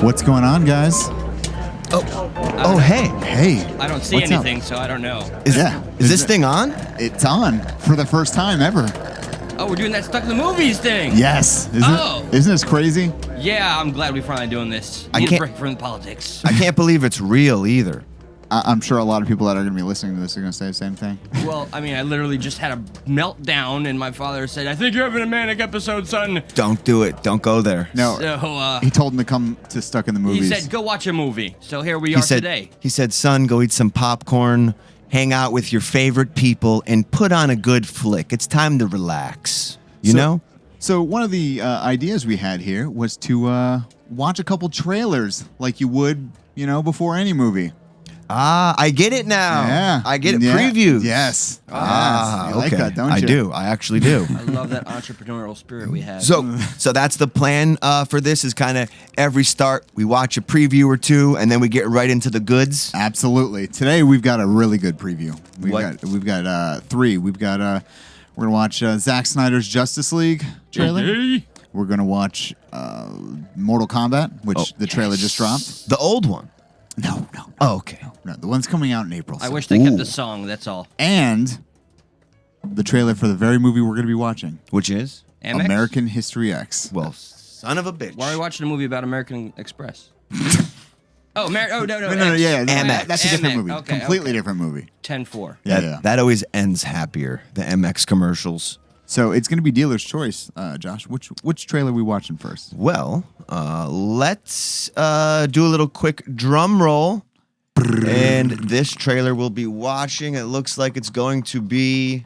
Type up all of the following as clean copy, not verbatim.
What's going on, guys? Oh, hey. Hey. I don't see What's anything, up? so I don't know. Is this thing on? It's on for the first time ever. Oh, we're doing that Stuck in the Movies thing. Yes. Isn't this crazy? Yeah, I'm glad we're finally doing this. I Need a can't- break from the politics. I can't believe it's real either. I'm sure a lot of people that are going to be listening to this are going to say the same thing. Well, I mean, I literally just had a meltdown, and my father said, "I think you're having a manic episode, son." Don't do it. Don't go there. No. So, He told him to come to Stuck in the Movies. he said, "Go watch a movie." So here we are today. He said, son, go eat some popcorn, hang out with your favorite people, and put on a good flick. It's time to relax. You know? So one of the ideas we had here was to watch a couple trailers like you would, before any movie. Ah, I get it now. Yeah. I get it. Yeah. Previews. Yes. Ah, yes. You like okay. that, don't you? I do. I actually do. I love that entrepreneurial spirit we have. So that's the plan for this is kind of every start, we watch a preview or two, and then we get right into the goods. Absolutely. Today we've got a really good preview. We've What? got three. We're gonna watch Zack Snyder's Justice League trailer. Hey. We're gonna watch Mortal Kombat, which the trailer just dropped. The old one. No. Oh, okay. No, the one's coming out in April. I so- wish they kept Ooh. the song. That's all. And the trailer for the very movie we're gonna be watching, Which is? Amex? American History X. Well, son of a bitch. Why are we watching a movie about American Express? Oh, no. No, yeah, Amex. that's a different Amex, movie. okay, Completely okay. different movie. 10-4. Yeah. That always ends happier. The MX commercials. So it's gonna be dealer's choice, Josh. Which trailer are we watching first? Well, let's do a little quick drum roll. And this trailer we'll be watching. It looks like it's going to be.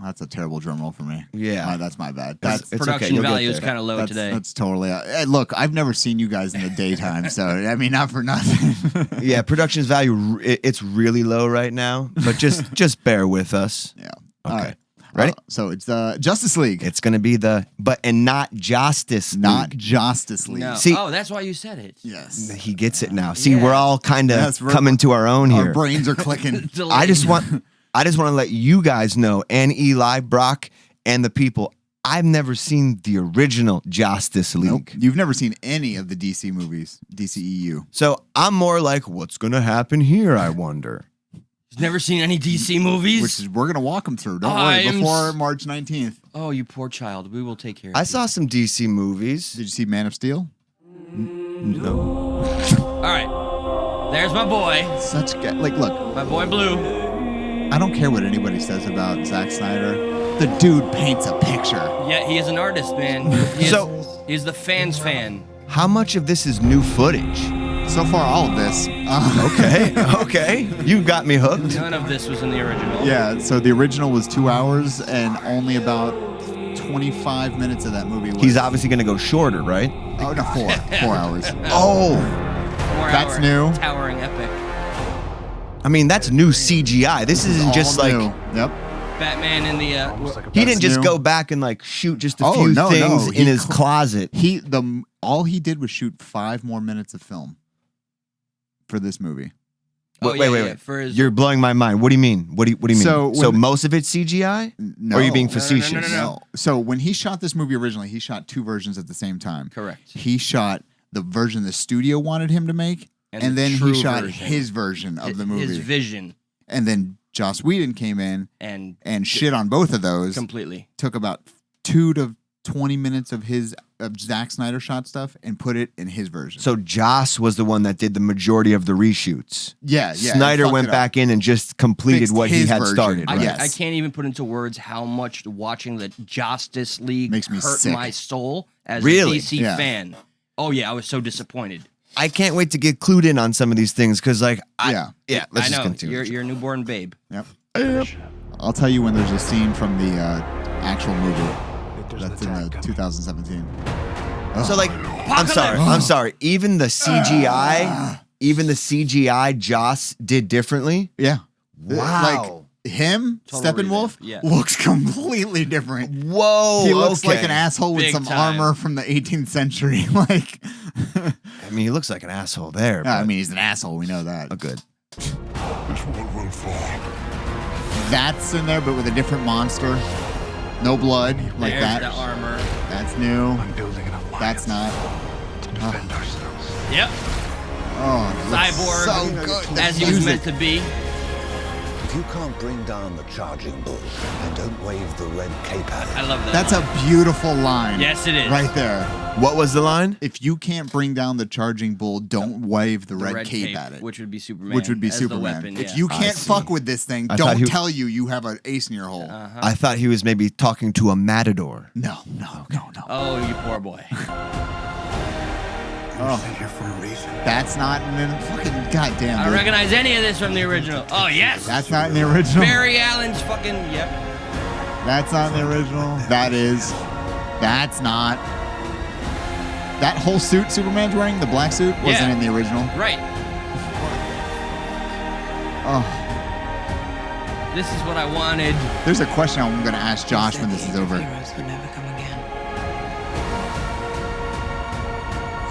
That's a terrible drum roll for me. Yeah. That's my bad. It's That's okay, Production you'll get value is there. kind of low today. That's totally. Hey, look, I've never seen you guys in the daytime, so I mean, not for nothing. Yeah, production's value, it's really low right now. But just bear with us. Yeah. Okay. All right. Ready? So it's Justice League. It's going to be not Justice League. not Justice League. No. See- Oh, that's why you said it. Yes. He gets it now. See, Yeah. we're all kind of Yes, we're- coming to our own Our here. brains are clicking. I just want to let you guys know, and Eli, Brock, and the people, I've never seen the original Justice League. Nope. You've never seen any of the DC movies, DCEU. So I'm more like, what's going to happen here, I wonder? He's never seen any DC movies. Which is we're gonna walk them through. Don't I'm worry. Before s- March 19th. Oh, you poor child. We will take care of I you. saw some DC movies. Did you see Man of Steel? No. All right. There's my boy. Look. My boy Blue. I don't care what anybody says about Zack Snyder. The dude paints a picture. Yeah, he is an artist, man. He's the fans' fan. How much of this is new footage? So far, all of this. Okay. You got me hooked. None of this was in the original. Yeah, so the original was 2 hours, and only about 25 minutes of that movie was. He's obviously going to go shorter, right? Oh, no, 4 hours. Oh. 4 That's hour new. Towering epic. I mean, that's new CGI. This isn't just All like... new. Yep. Batman in the. He didn't just new. go back and like shoot just a Oh, few no, things no. in his closet. All he did was shoot 5 more minutes of film for this movie. Wait. For his, You're blowing my mind. What do you mean? What do you mean? So So when- most of it's CGI? No. Or are you being No. facetious? No. So when he shot this movie originally, he shot 2 versions at the same time. correct. He shot the version the studio wanted him to make, And and the then true he shot version. his version of the movie. His vision And then Joss Whedon came in and and shit on both of those. completely. Took about 2 to 20 minutes of Zack Snyder shot stuff and put it in his version. So Joss was the one that did the majority of the reshoots. yeah. Snyder fucked went it up. back in and just completed Fixed what he his had version. started. I, Right? Yes. I can't even put into words how much watching the Justice League Makes me hurt sick. my soul as Really? a DC Yeah. fan. Oh yeah, I was so disappointed. I can't wait to get clued in on some of these things because, like, Yeah. let's I just know continue. you're a newborn babe. Yep. I'll tell you when there's a scene from the actual movie that's in the 2017. So, like, I'm sorry. Even the CGI, Joss did differently. Yeah. Wow. Like him, Total revamp, revamp, yeah. looks completely different. Whoa. He looks like okay. an asshole with Big some time. armor from the 18th century. Like, I mean, he looks like an asshole there. I but- mean, he's an asshole. We know that. oh, good. That's in there, but with a different monster. No blood, like There's that. the armor. That's new. That's not. defend ourselves. Yep. Oh, it looks Cyborg, so good. as he was meant to be. If you can't bring down the charging bull, then don't wave the red cape at it. I love that. That's line. a beautiful line. Yes, it is. Right there. What was the line? If you can't bring down the charging bull, don't wave the, The red cape at it. which would be Superman. Which would be as the Superman. weapon, If yeah. you can't fuck with this thing, I thought don't he- tell you have an ace in your hole. I thought he was maybe talking to a matador. No. Oh, you poor boy. You're sent here for a reason. That's not in the fucking goddamn. I don't dude. recognize any of this from the original. Oh, yes. That's not in the original. Barry Allen's fucking, yep. That's not in the original. That is. That's not. That whole suit Superman's wearing, the black suit, wasn't Yeah. in the original. Right. Oh, This is what I wanted. there's a question I'm going to ask Josh when this is over. Heroes would never come again.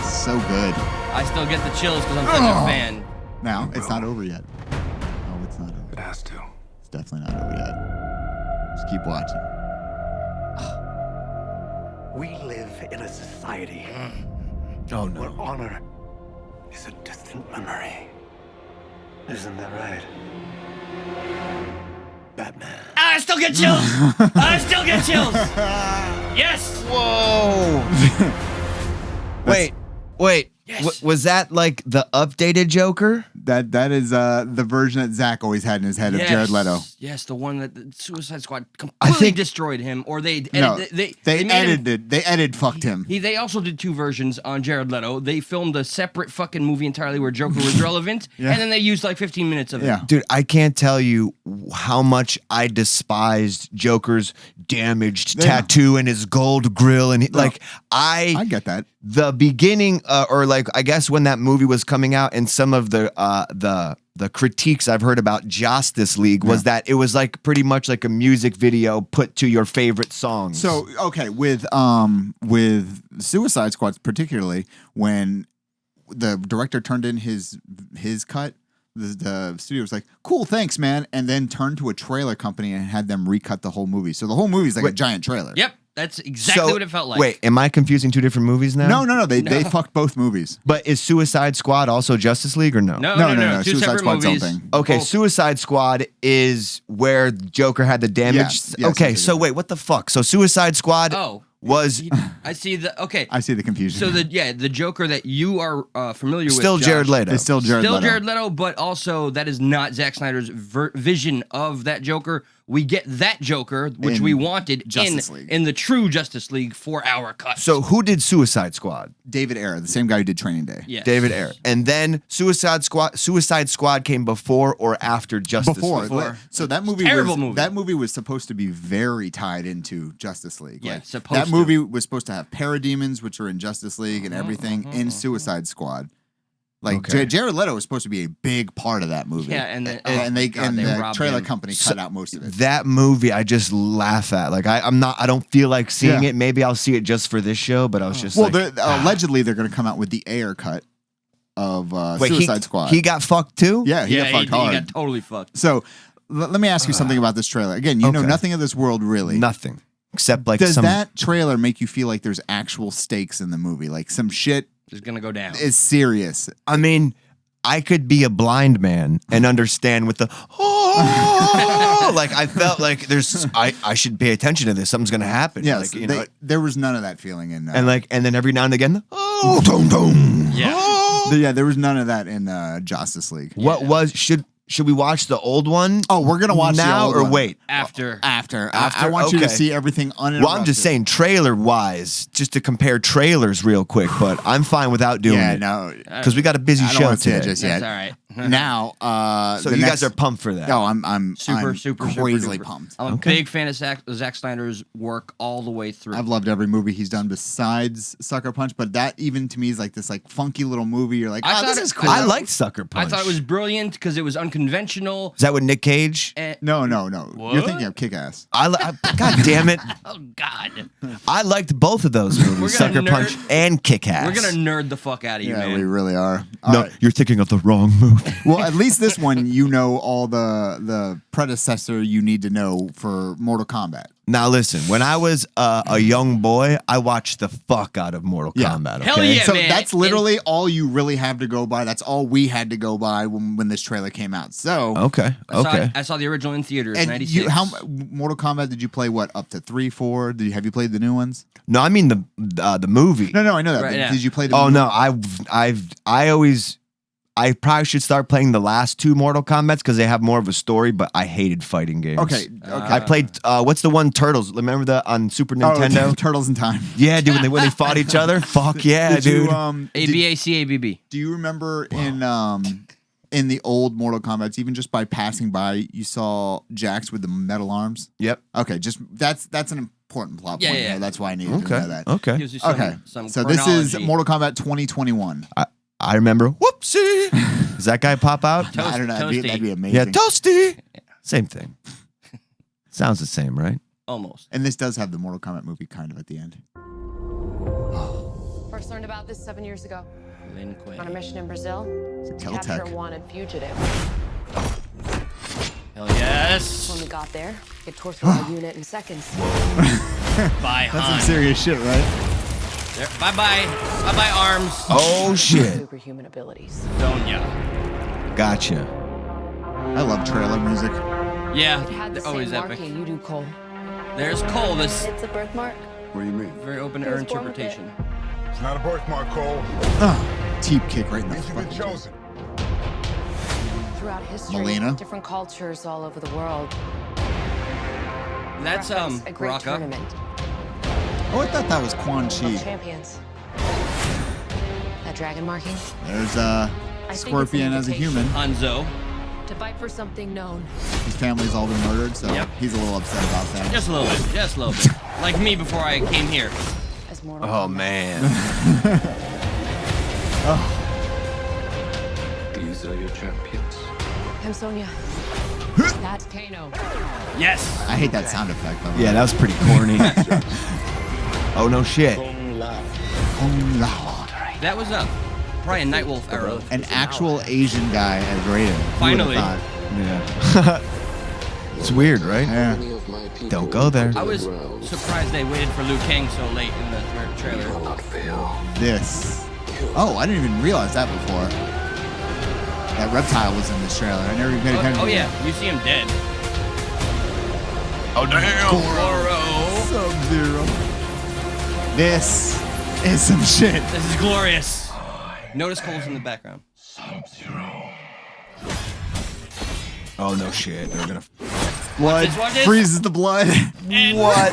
So good. I still get the chills because I'm such a fan. Now, it's not over yet. No, it's not over. It has to. It's definitely not over yet. Just keep watching. We live in a society Oh where honor is a distant memory. Isn't that right? Batman. I still get chills. I still get chills. Yes. Whoa! Wait. Yes. Was that like the updated Joker? That is the version that Zach always had in his head of Jared Leto. Yes, the one that the Suicide Squad completely think- destroyed him, or they No, edited, they made him- edited. They edited fucked him. They also did two versions on Jared Leto. They filmed a separate fucking movie entirely where Joker was relevant, Yeah. and then they used like 15 minutes of it. Yeah. Dude, I can't tell you how much I despised Joker's damaged Yeah. tattoo and his gold grill, and like I get that. the beginning, or like I guess when that movie was coming out, and some of the critiques I've heard about Justice League was that it was like pretty much like a music video put to your favorite songs. So okay, with Suicide Squad particularly, when the director turned in his cut, the studio was like, "Cool, thanks, man," and then turned to a trailer company and had them recut the whole movie. So the whole movie is like a giant trailer. Yep, that's exactly what it felt like. Wait, am I confusing two different movies now? No. They fucked both movies. But is Suicide Squad also Justice League or no? No. Two Suicide separate Squad's movies. own thing. Okay, Both. Suicide Squad is where Joker had the damage. Yes, okay, yes, so wait, what the fuck? So Suicide Squad Oh, was I see the okay. I see the confusion. So the Joker that you are familiar still with, Jared Josh, Leto. it's still Jared Leto. Jared Leto, but also that is not Zack Snyder's vision of that Joker. We get that Joker, which In we wanted Justice League. in the true Justice League 4-hour cut. So who did Suicide Squad? David Ayer, the same guy who did Training Day. yes. David Ayer. And then Suicide Squad came before or after Justice Before. League? So that movie Terrible was movie. that movie was supposed to be very tied into Justice League. Yeah, Like, supposed that to. movie was supposed to have parademons, which are in Justice League and everything in Suicide Squad. Like Okay. Jared Leto was supposed to be a big part of that movie. Yeah, and then- and they God, and they the robbed trailer him. company cut out most of it. That movie I just laugh at. Like I don't feel like seeing Yeah. it. Maybe I'll see it just for this show, but I was just Well, like, allegedly they're going to come out with the Ayer cut of wait, Suicide Squad. He got fucked too? yeah, he Yeah, got fucked he hard. got totally fucked. So let me ask you something about this trailer. Again, you know Okay. nothing of this world really. Nothing. Except like Does some that trailer make you feel like there's actual stakes in the movie? Like some shit It's gonna go down. is serious. I mean, I could be a blind man and understand with the like I felt like I should pay attention to this. Something's gonna happen. Yes, like, you know, there was none of that feeling in. and then every now and again, boom, boom. Yeah. yeah, there was none of that in Justice League. What was should we watch the old one? Oh, we're gonna watch now the old or one. wait? After. After. After? I want you to Okay. see everything uninterrupted. Well, I'm just saying trailer wise, just to compare trailers real quick. But I'm fine without doing Yeah, it no. because we got a busy I don't show want to see it today. just That's yet. all right. Now, So the you next- guys are pumped for that. Oh, I'm super crazily duper. pumped. I'm a big fan of Zack Snyder's work all the way through. I've loved every movie he's done besides Sucker Punch, but that even to me is like this like funky little movie. You're like, I this thought is it- cool. I liked Sucker I Punch. thought it was brilliant because it was unconventional. Is that with Nick Cage? And, No. You're What? thinking of Kick-Ass. God damn it! oh God, I liked both of those movies, We're Sucker gonna Punch and Kick-Ass. we're gonna nerd the fuck out of you, Yeah, man. we really are. All No, right. you're thinking of the wrong movie. Well, at least this one, you know all the predecessor you need to know for Mortal Kombat. Now listen, when I was a young boy, I watched the fuck out of Mortal Yeah. Kombat. Okay? Hell yeah, So man. that's literally all you really have to go by. That's all we had to go by when this trailer came out. So Okay. I saw the original in theaters, and 96. Mortal Kombat did you play? What up to 3, 4? Have you played the new ones? No, I mean the movie. No, I know that. Right, but yeah. Did you play the? Oh movie? no, I probably should start playing the last 2 Mortal Kombats because they have more of a story, but I hated fighting games. Okay. I played what's the one Turtles? Remember the on Super Nintendo? Oh, Turtles in Time. Yeah, dude, when they fought each other? Fuck yeah, Did dude. you ABACABB. do you remember in the old Mortal Kombat, even just by passing by, you saw Jax with the metal arms? Yep. Okay, just that's an important plot Yeah, point. yeah. there. That's why I needed to know that. Okay. Gives you some, Okay, some so this is chronology. Mortal Kombat 2021. I remember. Whoopsie. Does that guy pop out? I don't know. That'd Toasty. be amazing. Yeah, toasty. Same thing. Sounds the same, right? Almost. And this does have the Mortal Kombat movie kind of at the end. First learned about this 7 years ago Lin Kuei. on a mission in Brazil It's a to capture a Keltec. wanted fugitive. Hell yes. When we got there, it tore through our unit in seconds. Bye, That's some Han. serious shit, right? Bye-bye. Bye-bye, arms. Oh shit. Superhuman abilities. Sonya. Gotcha. I love trailer music. Yeah, It had the they're always same epic. marking you do, Cole. There's Cole, this It's a birthmark. What do you mean? very open He air was born with it. interpretation. It's not a birthmark, Cole. Teep kick right in the Means you've been fucking chosen. Throughout history, Melina? different cultures all over the world. That's reference a great Baraka. tournament. Oh, I thought that was Quan of Chi. champions. That dragon marking There's think it's Scorpion an as a invitation. human. Hanzo. to fight for something known. His family's all been murdered, so Yep. he's a little upset about that. Just a little bit. Just a little bit. Like me before I came here. As Mortal Oh Kombat. man. These are your champions. I'm Sonya. That's Kano. Yes. I hate that sound effect, though. Yeah, that was pretty corny. Oh no shit. That was probably a Nightwolf era. An actual Asian guy as Raiden. Who would've Finally. thought? Yeah. It's weird, right? Yeah. Don't go there. I was surprised they waited for Liu Kang so late in the trailer. This. Oh, I didn't even realize that before. That reptile was in this trailer. I never even paid attention. Oh to yeah, that. you see him dead. Oh damn. Goro. Sub-Zero. This is some shit. This is glorious. Notice Cole's in the background. Oh no shit. They're gonna. Blood watch this. freezes the blood. And What?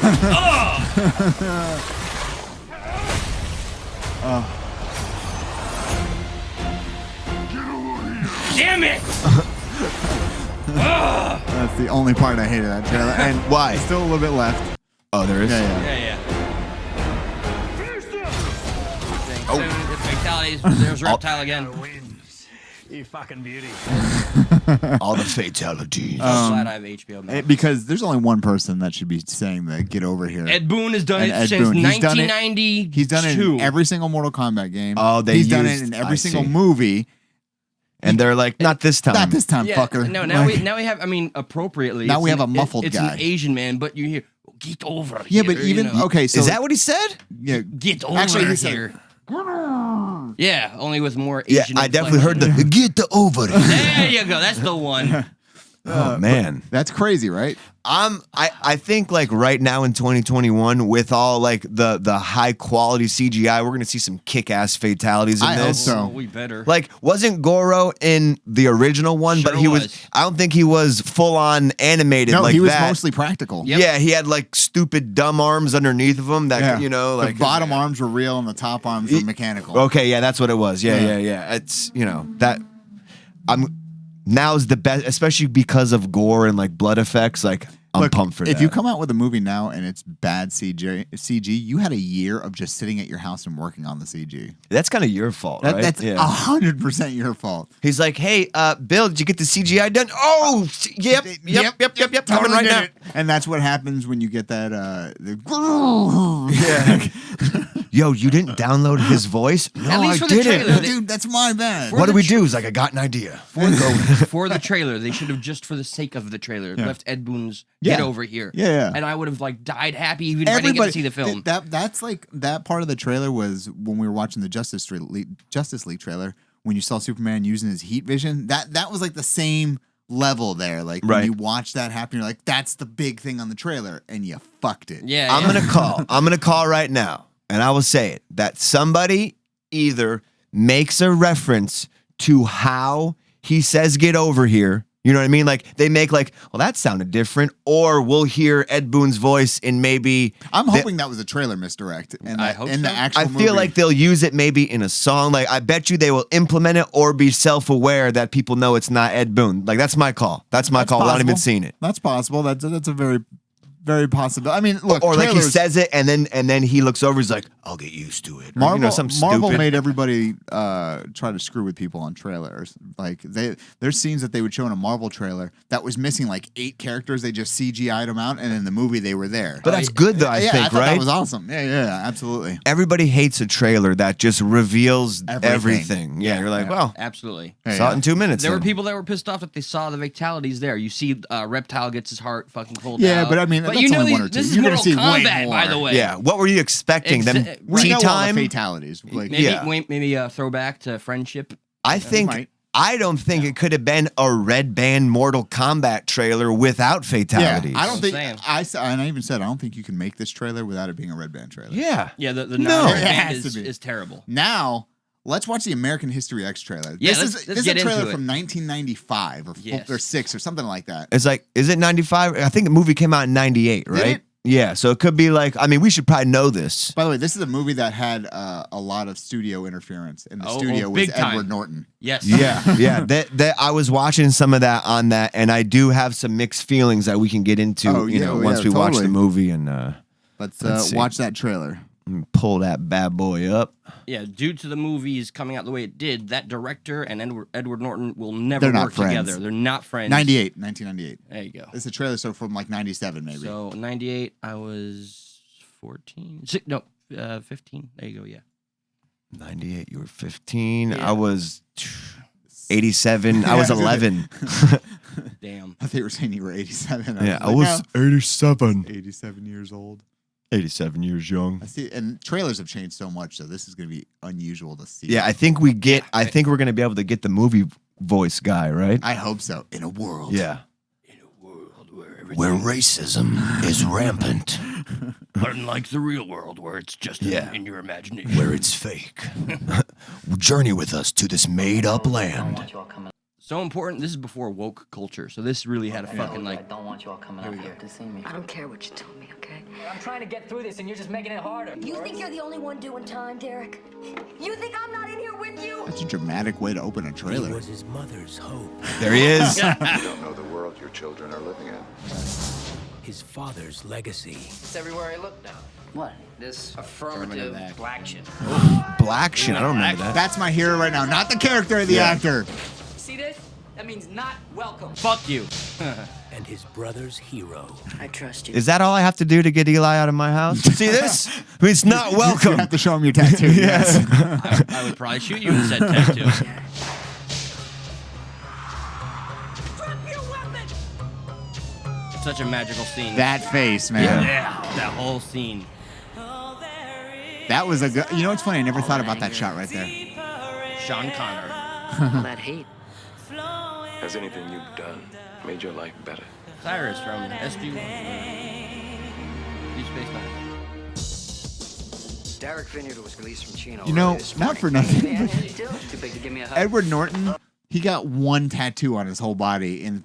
damn it! That's the only part I hated that trailer. And Why? Still a little bit left. Oh, there is. Yeah, yeah. Yeah, yeah. Oh. Soon, it's fatalities. There's Reptile again. You fucking beauty. All the fatalities. I'm glad I have HBO Max. Because there's only one person that should be saying the "get over here." Ed Boon has done And it Ed since Boon. He's done it- 1992. He's done it in every single Mortal Kombat game. Oh, they He's done it used- in every I single see. movie. And they're like, not this time. Not this time, Yeah, fucker. no, now Like- we have. I mean, appropriately. Now it's we have an- a muffled it's guy. an Asian man, but you hear "get over Yeah, here." but even you know. okay. So Is that what he said? Yeah, Get over Actually, he said- here. Yeah, only with more Yeah, Asian. I definitely heard the get the over it. There you go. That's the one. Oh man. that's crazy, right? I think like right now in 2021 with all like the high quality CGI, we're gonna see some kick ass fatalities in I hope this. so. Oh, we better. Like, wasn't Goro in the original one? But Sure he was. was. I don't think he was full on animated No, like he was that. mostly practical. Yep. Yeah, he had like stupid dumb arms underneath of him. That Yeah. you know, like the bottom arms were real and the top arms were mechanical. Okay, yeah, that's what it was. Yeah, Yeah. yeah. It's that. Now's the best, especially because of gore and like blood effects. Like I'm Look, pumped for that. if you come out with a movie now and it's bad CG, you had a year of just sitting at your house and working on the CG. that's kind of your fault, right? That's yeah. 100% your fault. He's like, hey, Bill, did you get the CGI done? Oh, yep. Coming right now. And that's what happens when you get that. Yeah. yo, you didn't download his voice? No, At least I for the didn't. trailer. Dude, that's my bad. What do we do? He's like, I got an idea. For the trailer, they should have just for the sake of the trailer left Ed Boon's Yeah. get over here. Yeah. And I would have like died happy even if I didn't get to see the film. That's like that part of the trailer was when we were watching the Justice League trailer when you saw Superman using his heat vision. That was like the same level there. Like when Right. you watch that happen, you're like, that's the big thing on the trailer, and you fucked it. Yeah, I'm gonna call right now, and I will say it, that somebody either makes a reference to how he says get over here. You know what I mean? Like they make like, well, that sounded different, or we'll hear Ed Boon's voice in maybe. I'm hoping that was a trailer misdirect, and I that, hope in the so. actual I feel movie. like they'll use it maybe in a song. Like I bet you they will implement it or be self-aware that people know it's not Ed Boon. Like that's my call. That's my call. Without even possible. seeing it. That's possible. That's a very, very possible. I mean, look, Or like he trailers- says it and then he looks over. He's like, "I'll get used to it." Or, Marvel, you know, something Marvel stupid. made everybody try to screw with people on trailers. Like there's scenes that they would show in a Marvel trailer that was missing like 8 characters. They just CGI'd them out, and in the movie they were there. But that's good though. I yeah, think I thought right. that was awesome. Yeah, absolutely. Everybody hates a trailer that just reveals Everything. everything. Yeah, you're like, well, absolutely. saw it in 2 minutes. There were then. people that were pissed off that they saw the fatalities there. You see, Reptile gets his heart fucking pulled Yeah, out. but I mean, that's you know only one or this two. is You're gonna Mortal see way Kombat, by more. the way. Yeah, what were you expecting? Them We tea know all the time? fatalities. Like, Maybe, Yeah. maybe a throwback to friendship. I think. might. I don't think it could have been a Red Band Mortal Kombat trailer without yeah, fatalities. I don't think saying. and I even said I don't think you can make this trailer without it being a Red Band trailer. Yeah. Yeah, the No. non-red It band has to be. is terrible. Now, let's watch the American History X trailer. Yeah, this let's is a get into trailer it. from 1995 Yes. or 6 or something like that. It's like, is it 95? I think the movie came out in 98, right? it? Yeah, so it could be like, I mean, we should probably know this. By the way, this is a movie that had a lot of studio interference, and the Oh, studio was big time. Edward Norton. Yes. Yeah, yeah. That I was watching some of that on that, and I do have some mixed feelings that we can get into, Oh, you yeah, know, yeah, once we watch totally. the movie and Let's see. watch that trailer. pull that bad boy up. Yeah, due to the movies coming out the way it did, that director and Edward Norton will never They're not work friends. together. They're not friends. 1998. There you go. It's a trailer so from like 97 maybe. So 98, I was 14. 15. There you go. Yeah. 98, you were 15. Yeah. I was 87. I was 11. Damn. I think you were saying you were 87. Yeah, I was 87. 87 years old. 87 years young. I see, and trailers have changed so much, so this is going to be unusual to see. Yeah, I think we're going to be able to get the movie voice guy, right? I hope so. In a world. Yeah. Where racism is rampant, Unlike the real world where it's just Yeah. in your imagination. where it's fake. Journey with us to this made-up land. So important. This is before woke culture. So this really had a fucking I like. don't want you all coming Here up we here go. to see me. I don't care what you tell me, okay? I'm trying to get through this and you're just making it harder. You think you're the only one doing time, Derek? You think I'm not in here with you? That's a dramatic way to open a trailer. was his mother's hope, There he is. You don't know the world your children are living in. his father's legacy. It's everywhere I look now. What? This affirmative that. black shit. Black shit. I don't remember that. That's my hero right now, not the character, the actor. See this? That means not welcome. Fuck you. And his brother's hero. I trust you. Is that all I have to do to get Eli out of my house? See this? It's not You welcome. have to show him your tattoo. Yes. I would probably shoot you in said tattoo. Such a magical scene. That face, man. Yeah, that whole scene. That was a good. You know what's funny? I never thought about that shot right there. Sean Connor. All that hate. Has anything you've done made your life better? Cyrus from SG-1. Deep Space Nine. Derek Vineyard was released from Chino. You know, early this not for morning. nothing. Yeah, but you too big to give me a hug. Edward Norton, he got one tattoo on his whole body in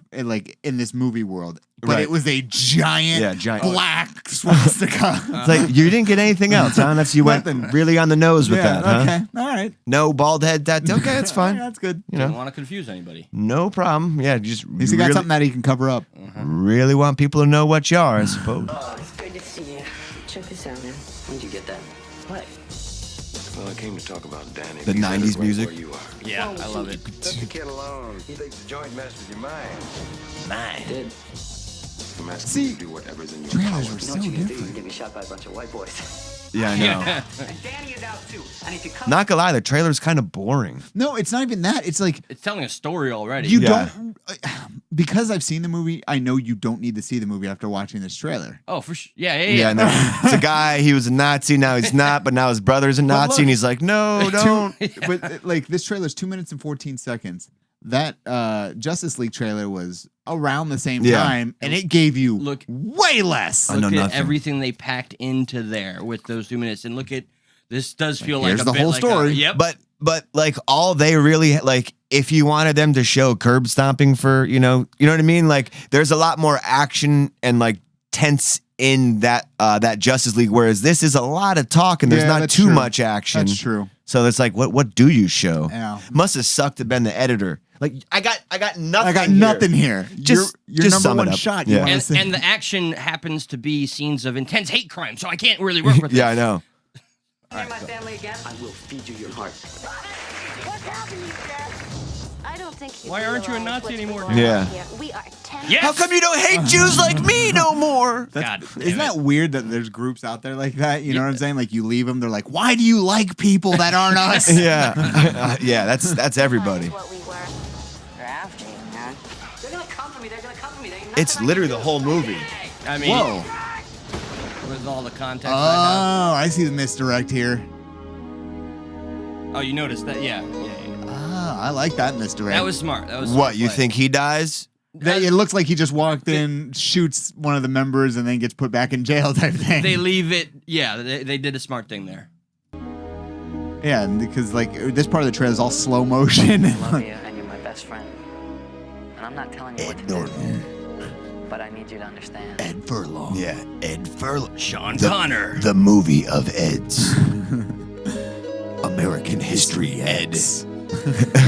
this movie world, but Right. it was a giant, Yeah, giant. black swastika. It's like, you didn't get anything else, huh? That's, you went Nothing. really on the nose with that, huh? okay, all right, No bald head tattoo. Okay, that's fine. that's good. You Don't know, want to confuse anybody. no problem. Yeah, just At least he got really, something that he can cover up. really want people to know what you are, I suppose. It's good to see you. Check this out, man. When'd you get that? What? Well, I came to talk about Danny. The because that 90s is right music? where you are. Yeah, I love it. Let the kid alone. He thinks the joint messed with your mind. I did. I'm asking See, you to do whatever's in your trailers power. were You know so what you can do? You different. can get me shot by a bunch of white boys. Yeah, I know. And Danny is out too. And if you come Not gonna lie, the trailer's kind of boring. No, it's not even that. It's like It's telling a story already. you Yeah. don't because I've seen the movie. I know you don't need to see the movie after watching this trailer. Oh, for sure. Yeah. Yeah, no. It's a guy, he was a Nazi, now he's not, but now his brother's a Nazi, look- and he's like, no, don't. But like this trailer's 2 minutes and 14 seconds. That Justice League trailer was around the same Yeah. time, and it gave you Look- way less. I know Look at nothing. everything they packed into there with those 2 minutes, and look at this. Does feel like Here's a the bit whole like story. Yep. But like all they really like, if you wanted them to show curb stomping for, you know what I mean? Like there's a lot more action and like tense in that that Justice League, whereas this is a lot of talk and there's Yeah, not that's too true. much action. That's true. So it's like, what do you show? Yeah. Must have sucked to been the editor. Like I got nothing. I got here. nothing here. Just- your just number sum it one up. shot. Yeah. You wanna and, say. and the action happens to be scenes of intense hate crime, so I can't really work with Yeah, this. I know. near my family again, I will feed you your heart. What's happening, Dad? I don't think you Why aren't you a realize Nazi what's anymore, going Dad? on Yeah. here. We are 10. Yes! How come you don't hate Jews like me no more? God, Isn't that weird that there's groups out there like that? You know what I'm saying? Like you leave them, they're like, "Why do you like people that aren't us?" Yeah, yeah. That's everybody. What we were. They're after you, man. They're gonna come for me. They're gonna come for me. There ain't It's nothing I literally can the do. whole movie. I mean, Whoa! with all the context Oh, I I see the misdirect here. have. Oh, you noticed that? Yeah. Ah, I like that misdirect. That was smart. That was What, smart you play. think he dies? It looks like he just walked in, shoots one of the members, and then gets put back in jail type thing. They leave it. Yeah, they did a smart thing there. Yeah, and because like this part of the trailer is all slow motion. I love you, and you're my best friend. And I'm not telling you what to do, but I need you to understand. Ed Furlong. Yeah, Ed Furlong. Sean The- Connor. The movie of Ed's. American History Ed.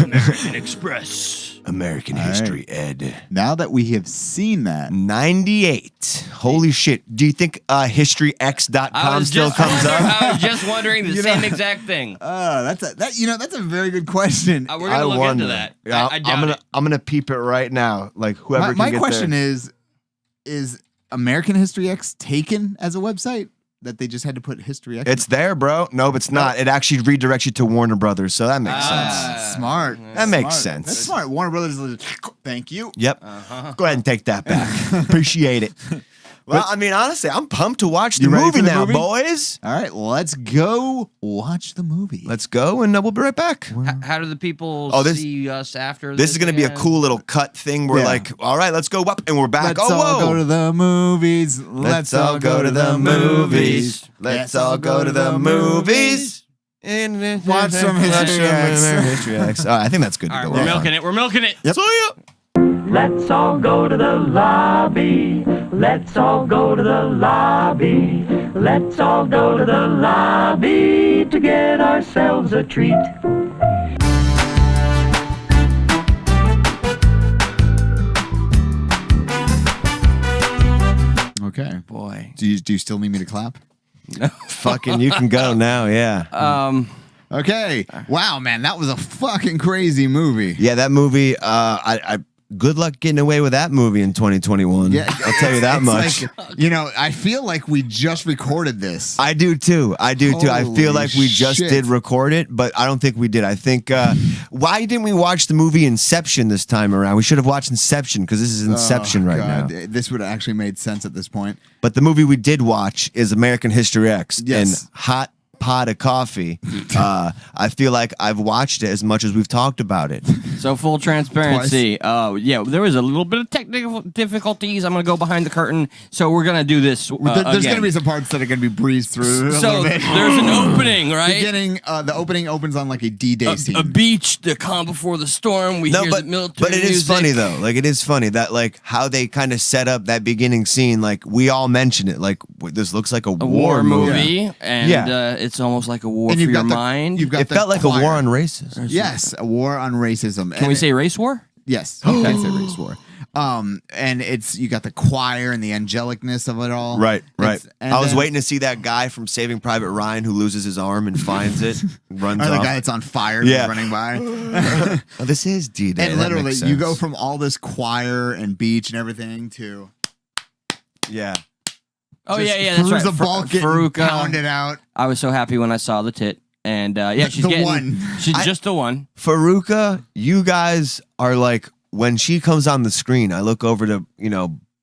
American Express. American All right. History Ed. Now that we have seen that, 98. Holy shit. Do you think historyx.com still comes up? I was just wondering the You know- same exact thing. that's a very good question. We're gonna look into that. Yeah, I doubt it. I'm gonna peep it right now. Like whoever my can my get question there. is American History X taken as a website that they just had to put History X? It's there, bro. No, it's not. It actually redirects you to Warner Brothers, so that makes sense. Smart. That makes Smart. sense. That's smart. Warner Brothers. Thank you. Yep. Go ahead and take that back. Appreciate it. Well, I mean, honestly, I'm pumped to watch the You ready movie for the now, movie? boys. All right, let's go watch the movie. Let's go, and we'll be right back. How do the people this- see us after This is going to be a again? cool little cut thing. We're Yeah. like, all right, let's go up, and we're back. Let's all whoa. go to the movies. Let's all go to the movies. Let's all go to the movies. Watch some History X. History X. All right, I think that's good All to right, go. we're milking it. We're milking it. Yep. See ya. Let's all go to the lobby. Let's all go to the lobby. Let's all go to the lobby to get ourselves a treat. Okay. Boy. Do you still need me to clap? Fucking, you can go now. Yeah. Okay. Wow, man, that was a fucking crazy movie. Yeah, that movie. I good luck getting away with that movie in 2021. Yeah, I'll tell you that much. Like, I feel like we just recorded this. I do too. I feel Holy like we just shit. did record it, but I don't think we did. I think why didn't we watch the movie Inception this time around? We should have watched Inception because this is Inception right now. This would have actually made sense at this point. But the movie we did watch is American History X. Yes. And hot pot of coffee. I feel like I've watched it as much as we've talked about it. So full transparency. Yeah, there was a little bit of technical difficulties. I'm gonna go behind the curtain. So we're gonna do this. There's again. going to be some parts that are going to be breezed through. So there's an opening, right? Beginning, the opening opens on like a D-Day scene. A beach, the calm before the storm. We hear the military but it is music. funny though. Like it is funny that like how they kind of set up that beginning scene. Like we all mentioned it. Like this looks like a War movie, and Yeah. it's almost like a war And for you've your got the- mind. you've got It the felt like a choir. war on racism. Yes, a war on racism. Can we say race war? yes? You can say race war. And you got the choir and the angelicness of it all. Right. It's- and I was then- waiting to see that guy from Saving Private Ryan who loses his arm and finds it, runs Or the off. guy that's on fire Yeah. running by. Oh, this is D-Day. And That literally, makes you go sense. from all this choir and beach and everything to yeah. Oh yeah, that's right. Fairuza Balk getting Faruka. pounded out. I was so happy when I saw the tit, and yeah, she's The getting one. She's just the one. Faruka, you guys are like, when she comes on the screen, I look over to,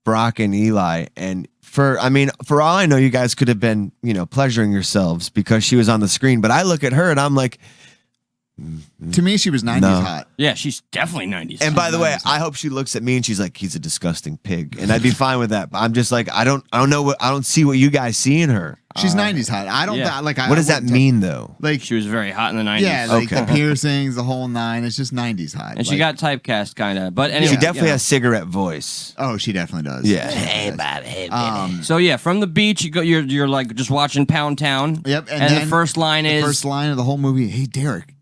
Brock and Eli, and for all I know, you guys could have been, pleasuring yourselves because she was on the screen, but I look at her and I'm like, To me, she was 90s hot. Yeah, she's definitely 90s. and by the way, I hope she looks at me and she's like, he's a disgusting pig, and I'd be fine with that. But I'm just like, I don't know I don't see what you guys see in her. She's 90s hot. I don't yeah. like. What does that mean though? Like she was very hot in the 90s. Yeah, like Okay. the piercings, the whole nine. It's just 90s hot. And she got typecast kind of, but anyway, She definitely has cigarette voice. Oh, she definitely does. Yeah. Hey, baby. So yeah, from the beach, you're like just watching Pound Town. Yep. And then the first line is first line of the whole movie. Hey, Derek,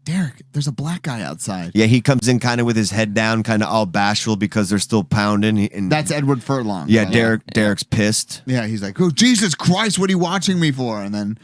there's a black guy outside. Yeah, he comes in kind of with his head down, kind of all bashful because they're still pounding. And That's Edward Furlong. yeah, Derek's pissed. Yeah, he's like, oh, Jesus Christ, what are you watching me for? And then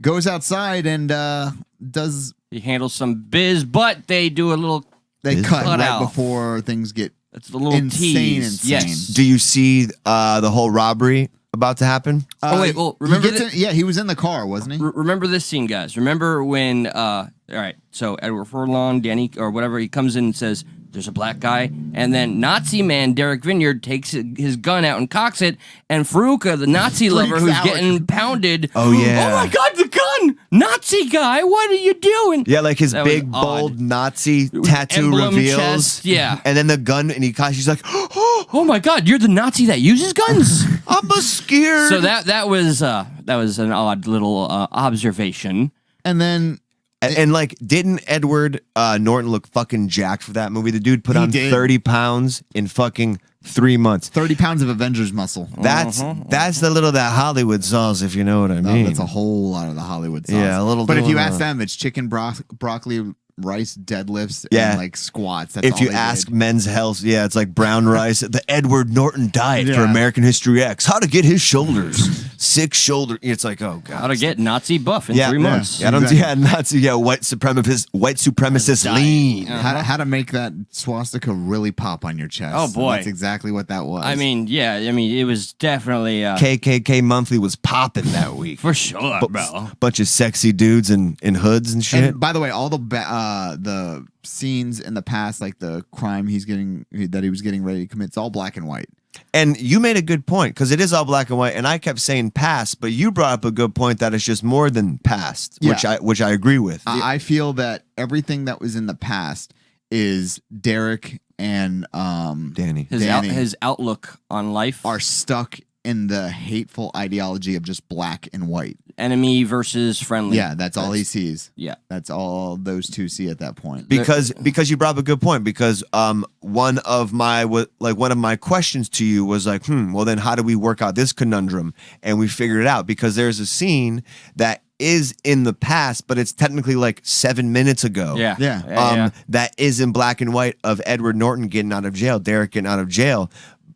goes outside and does. he handles some biz, but they do a little. They cut right out before things get It's a little insane. tease. Yes. Do you see the whole robbery about to happen? Oh wait, well remember he was in the car, wasn't he? Remember this scene, guys. Remember when all right, so Edward Furlong, Danny or whatever, he comes in and says there's a black guy, and then Nazi man Derek Vineyard takes his gun out and cocks it, and Faruka, the Nazi lover who's out. getting pounded. Oh, yeah. Oh my God, the gun! Nazi guy, what are you doing? Yeah, like his That was big, bold odd. Nazi tattoo Emblem reveals. chest, yeah. And then the gun, and she's like, Oh my God, you're the Nazi that uses guns. I'm scared. So that was an odd little observation. And then And like, didn't Edward Norton look fucking jacked for that movie? The dude put He on did. 30 pounds in fucking 3 months. 30 pounds of Avengers muscle. That's the little that Hollywood sauce, if you know what I mean. That's a whole lot of the Hollywood sauce. Yeah, a little. But if you little, ask them, it's chicken, broccoli, rice, deadlifts, Yeah. and like squats. That's if all you they ask did. Men's Health, yeah, it's like brown rice. The Edward Norton diet for Yeah. American History X. How to get his shoulders. 6 shoulder. It's like, oh god. How to get Nazi buff in 3 months. Yeah, Nazi. Yeah, white supremacist lean. How to make that swastika really pop on your chest. Oh, boy. That's exactly what that was. I mean, yeah. I mean, it was definitely KKK Monthly was popping that week. for sure, bro. Bunch of sexy dudes in hoods and shit. And by the way, all the scenes in the past, like the crime that he was getting ready to commit, it's all black and white. And you made a good point because it is all black and white. And I kept saying past, but you brought up a good point that it's just more than past, Yeah. which I agree with. I feel that everything that was in the past is Derek and Danny. His outlook on life are stuck in the hateful ideology of just black and white. Enemy versus friendly. Yeah, that's all he sees. Yeah. That's all those two see at that point. Because you brought up a good point. Because one of my questions to you was like, well then how do we work out this conundrum? And we figured it out because there's a scene that is in the past, but it's technically like 7 minutes ago. Yeah. That is in black and white of Edward Norton getting out of jail, Derek getting out of jail.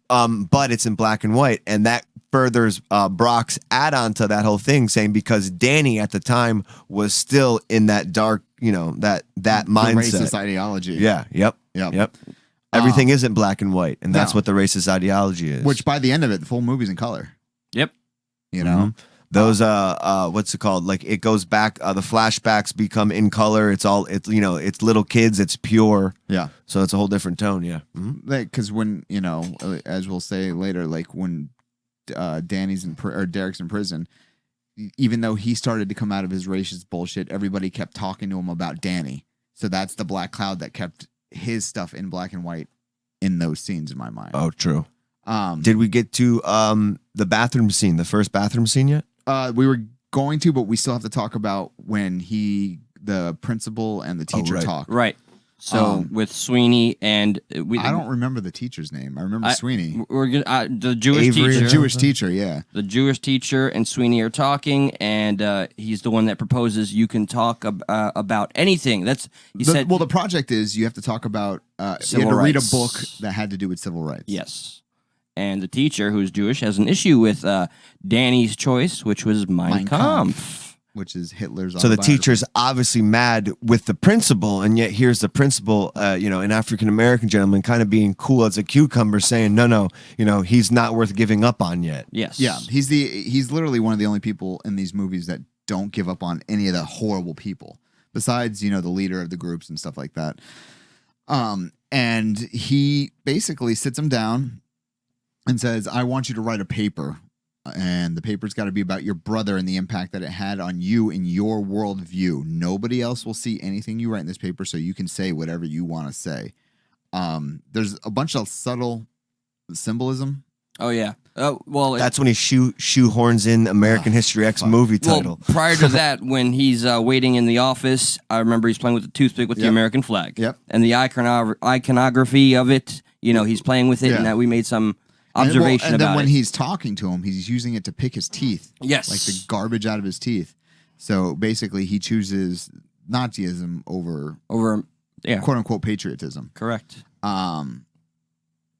But it's in black and white, and that furthers Brock's add-on to that whole thing, saying because Danny at the time was still in that dark, that mindset, racist ideology. Yeah. Yep. Everything isn't black and white, and that's what the racist ideology is. Which by the end of it, the full movie's in color. Yep. You know, those what's it called? Like it goes back. The flashbacks become in color. It's it's little kids. It's pure. Yeah. So it's a whole different tone. Yeah. Because when as we'll say later, like when Danny's or Derek's in prison, even though he started to come out of his racist bullshit, everybody kept talking to him about Danny. So that's the black cloud that kept his stuff in black and white in those scenes in my mind. Oh, true. Did we get to the bathroom scene, the first bathroom scene yet? We were going to, but we still have to talk about when the principal and the teacher talk. Right. So with Sweeney and I don't remember the teacher's name. I remember Sweeney. We're gonna, the Jewish Avery, teacher. The Jewish teacher, yeah. The Jewish teacher and Sweeney are talking, and he's the one that proposes you can talk about anything. He said. Well, the project is you have to talk about. You had Civil to read a rights. book that had to do with civil rights. Yes. And the teacher, who's Jewish, has an issue with Danny's choice, which was Mein Kampf. which is Hitler's. So the autobiography. teacher's obviously mad with the principal, and yet here's the principal, an African American gentleman, kind of being cool as a cucumber, saying, "No, he's not worth giving up on yet." Yes. Yeah, he's literally one of the only people in these movies that don't give up on any of the horrible people, besides the leader of the groups and stuff like that. And he basically sits him down and says, "I want you to write a paper, and the paper's got to be about your brother and the impact that it had on you in your worldview. Nobody else will see anything you write in this paper, so you can say whatever you want to say." There's a bunch of subtle symbolism. Oh yeah. Oh well. That's when he shoehorns in American History X movie title. Well, prior to that, when he's waiting in the office, I remember he's playing with the toothpick with the American flag. Yep. And the iconography of it, he's playing with it, and that we made some observation and about then when it. he's talking to him, he's using it to pick his teeth. Yes. Like the garbage out of his teeth. So basically, he chooses Nazism over quote unquote patriotism. Correct.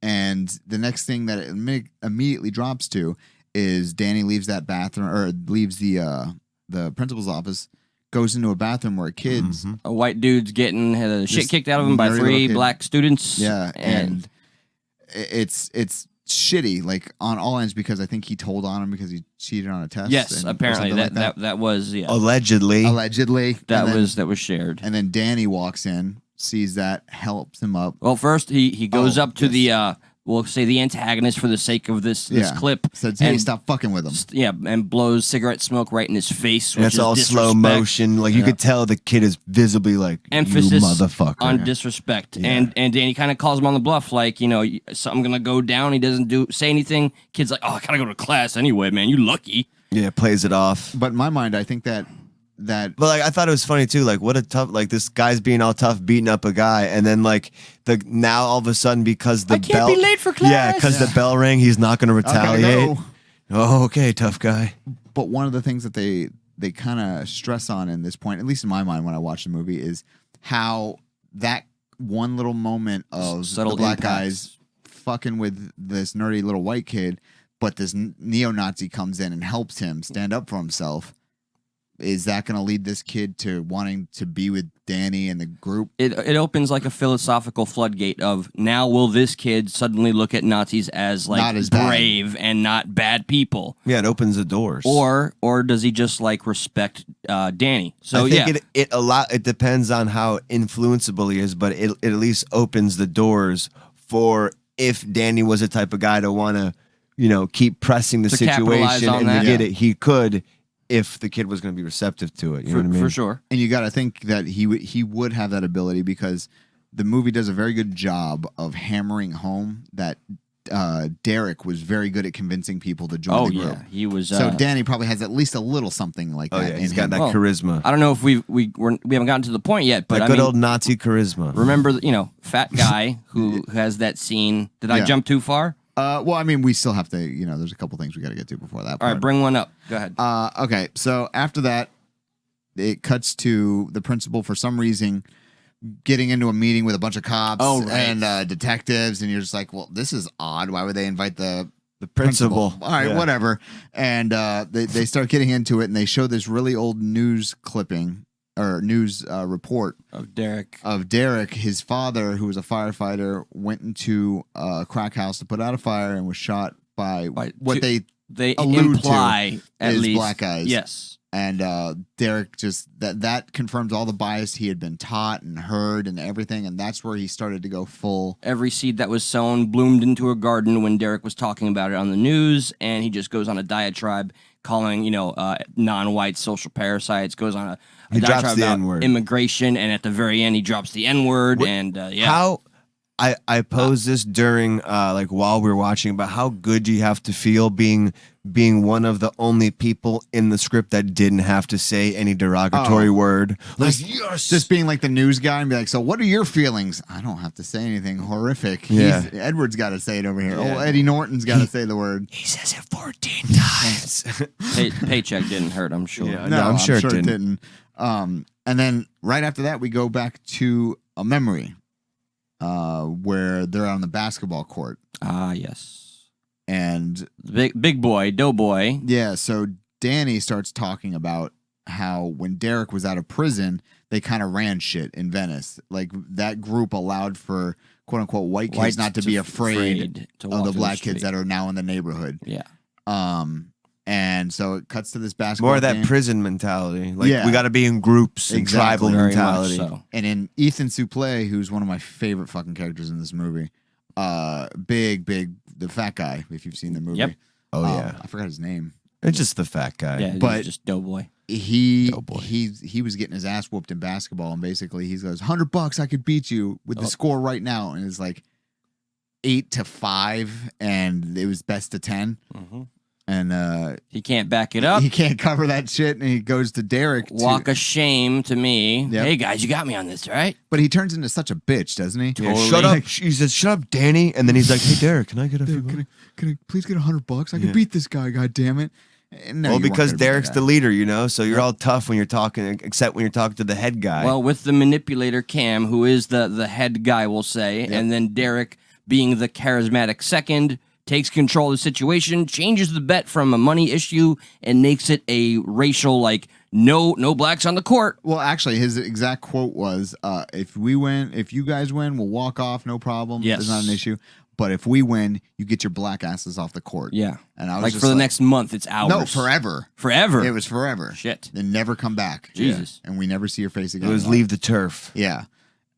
And the next thing that it immediately drops to is Danny leaves that bathroom, or leaves the principal's office, goes into a bathroom where kids, a white dude's getting the shit kicked out of him by nerdy 3 little kid. black students. Yeah, and it's shitty, like on all ends, because I think he told on him because he cheated on a test. Yes, apparently that was allegedly that was shared. And then Danny walks in, sees that, helps him up. Well, first he goes up to the we'll say the antagonist for the sake of this clip. Says, "Hey, stop fucking with him." And blows cigarette smoke right in his face. And which it's all is slow motion. Like you could tell the kid is visibly like, emphasis "You motherfucker," on disrespect. And Danny kind of calls him on the bluff, like, something gonna go down. He doesn't say anything. Kid's like, "Oh, I gotta go to class anyway, man. You lucky." Yeah, plays it off. But in my mind, I think that. But like I thought it was funny too. Like what a tough, like this guy's being all tough, beating up a guy, and then like now all of a sudden because the I can't be late for class. Yeah, because the bell rang, he's not going to retaliate. Go. Oh, okay, tough guy. But one of the things that they kind of stress on in this point, at least in my mind when I watch the movie, is how that one little moment of subtle the black impacts. guys fucking with this nerdy little white kid, but this neo-Nazi comes in and helps him stand up for himself. Is that going to lead this kid to wanting to be with Danny and the group? It opens like a philosophical floodgate of, now will this kid suddenly look at Nazis as like Not as brave and not bad people? Yeah, it opens the doors. Or does he just like respect Danny? So I think it depends on how influenceable he is, but it at least opens the doors for if Danny was the type of guy to want to, keep pressing the To capitalize situation on and that. to get it, he could. If the kid was going to be receptive to it, you know what I mean? For sure. And you got to think that he would have that ability, because the movie does a very good job of hammering home that Derek was very good at convincing people to join the group. Yeah, he was. So Danny probably has at least a little something like that. He's in got him. that charisma. I don't know if we haven't gotten to the point yet, but That good old Nazi charisma. Remember, fat guy who has that scene. Did I jump too far? Well, I mean, we still have to, there's a couple things we got to get to before that. All right, bring one up. Go ahead. Okay, so after that, it cuts to the principal for some reason getting into a meeting with a bunch of cops and detectives, and you're just like, well, this is odd. Why would they invite the principal? All right, whatever. And they start getting into it, and they show this really old news clipping or news report of Derek. His father, who was a firefighter, went into a crack house to put out a fire and was shot by what they allude imply to at is least black guys. Yes. And Derek just that confirms all the bias he had been taught and heard and everything, and that's where he started to go full. Every seed that was sown bloomed into a garden when Derek was talking about it on the news, and he just goes on a diatribe calling non-white social parasites. Goes on a He drops diatribe the about N-word. immigration, and at the very end he drops the N-word. And How I posed this during while we were watching about how good do you have to feel being one of the only people in the script that didn't have to say any derogatory word. Like, yes, just being like the news guy and be like, so what are your feelings? I don't have to say anything horrific. Yeah. Edward's got to say it over here. Yeah. Oh, Eddie Norton's got to say the word. He says it 14 times. Paycheck didn't hurt, I'm sure. Yeah, No, I'm sure it didn't. And then right after that, we go back to a memory where they're on the basketball court. Ah, yes. And big boy, doughboy. Yeah, so Danny starts talking about how when Derek was out of prison, they kind of ran shit in Venice. Like that group allowed for quote unquote white kids not to be afraid of the black kids that are now in the neighborhood. Yeah. And so it cuts to this basketball More of that game. prison mentality. Like we got to be in groups and tribal Very mentality. much so. And in Ethan Suplee, who's one of my favorite fucking characters in this movie, big, the fat guy, if you've seen the movie. Yep. Oh, yeah. I forgot his name. It's just the fat guy. Yeah, But- just Doughboy. He was getting his ass whooped in basketball, and basically he goes, $100 I could beat you with the score right now. And it's like 8-5, and it was best of 10. Mm-hmm. And he can't back it up. He can't cover that shit, and he goes to Derek. Walk of shame to me. Yep. Hey guys, you got me on this, right? But he turns into such a bitch, doesn't he? Yeah, shut up. He says, shut up, Danny. And then he's like, hey, Derek, can I get a few? Can I please get $100? I can beat this guy, God damn it. And no, Well, you weren't because gonna beat Derek's that the guy. leader, you know, so you're all tough when you're talking, except when you're talking to the head guy. Well, with the manipulator Cam, who is the head guy, we'll say, and then Derek being the charismatic second, takes control of the situation, changes the bet from a money issue, and makes it a racial, like, no blacks on the court. Well, actually, his exact quote was, if you guys win, we'll walk off, no problem. Yes. There's not an issue. But if we win, you get your black asses off the court. Yeah. And I was like just for the next month, it's hours. No, forever. Forever. It was forever. Shit. Then never come back. Jesus. And we never see your face again. it was leave the turf. Yeah.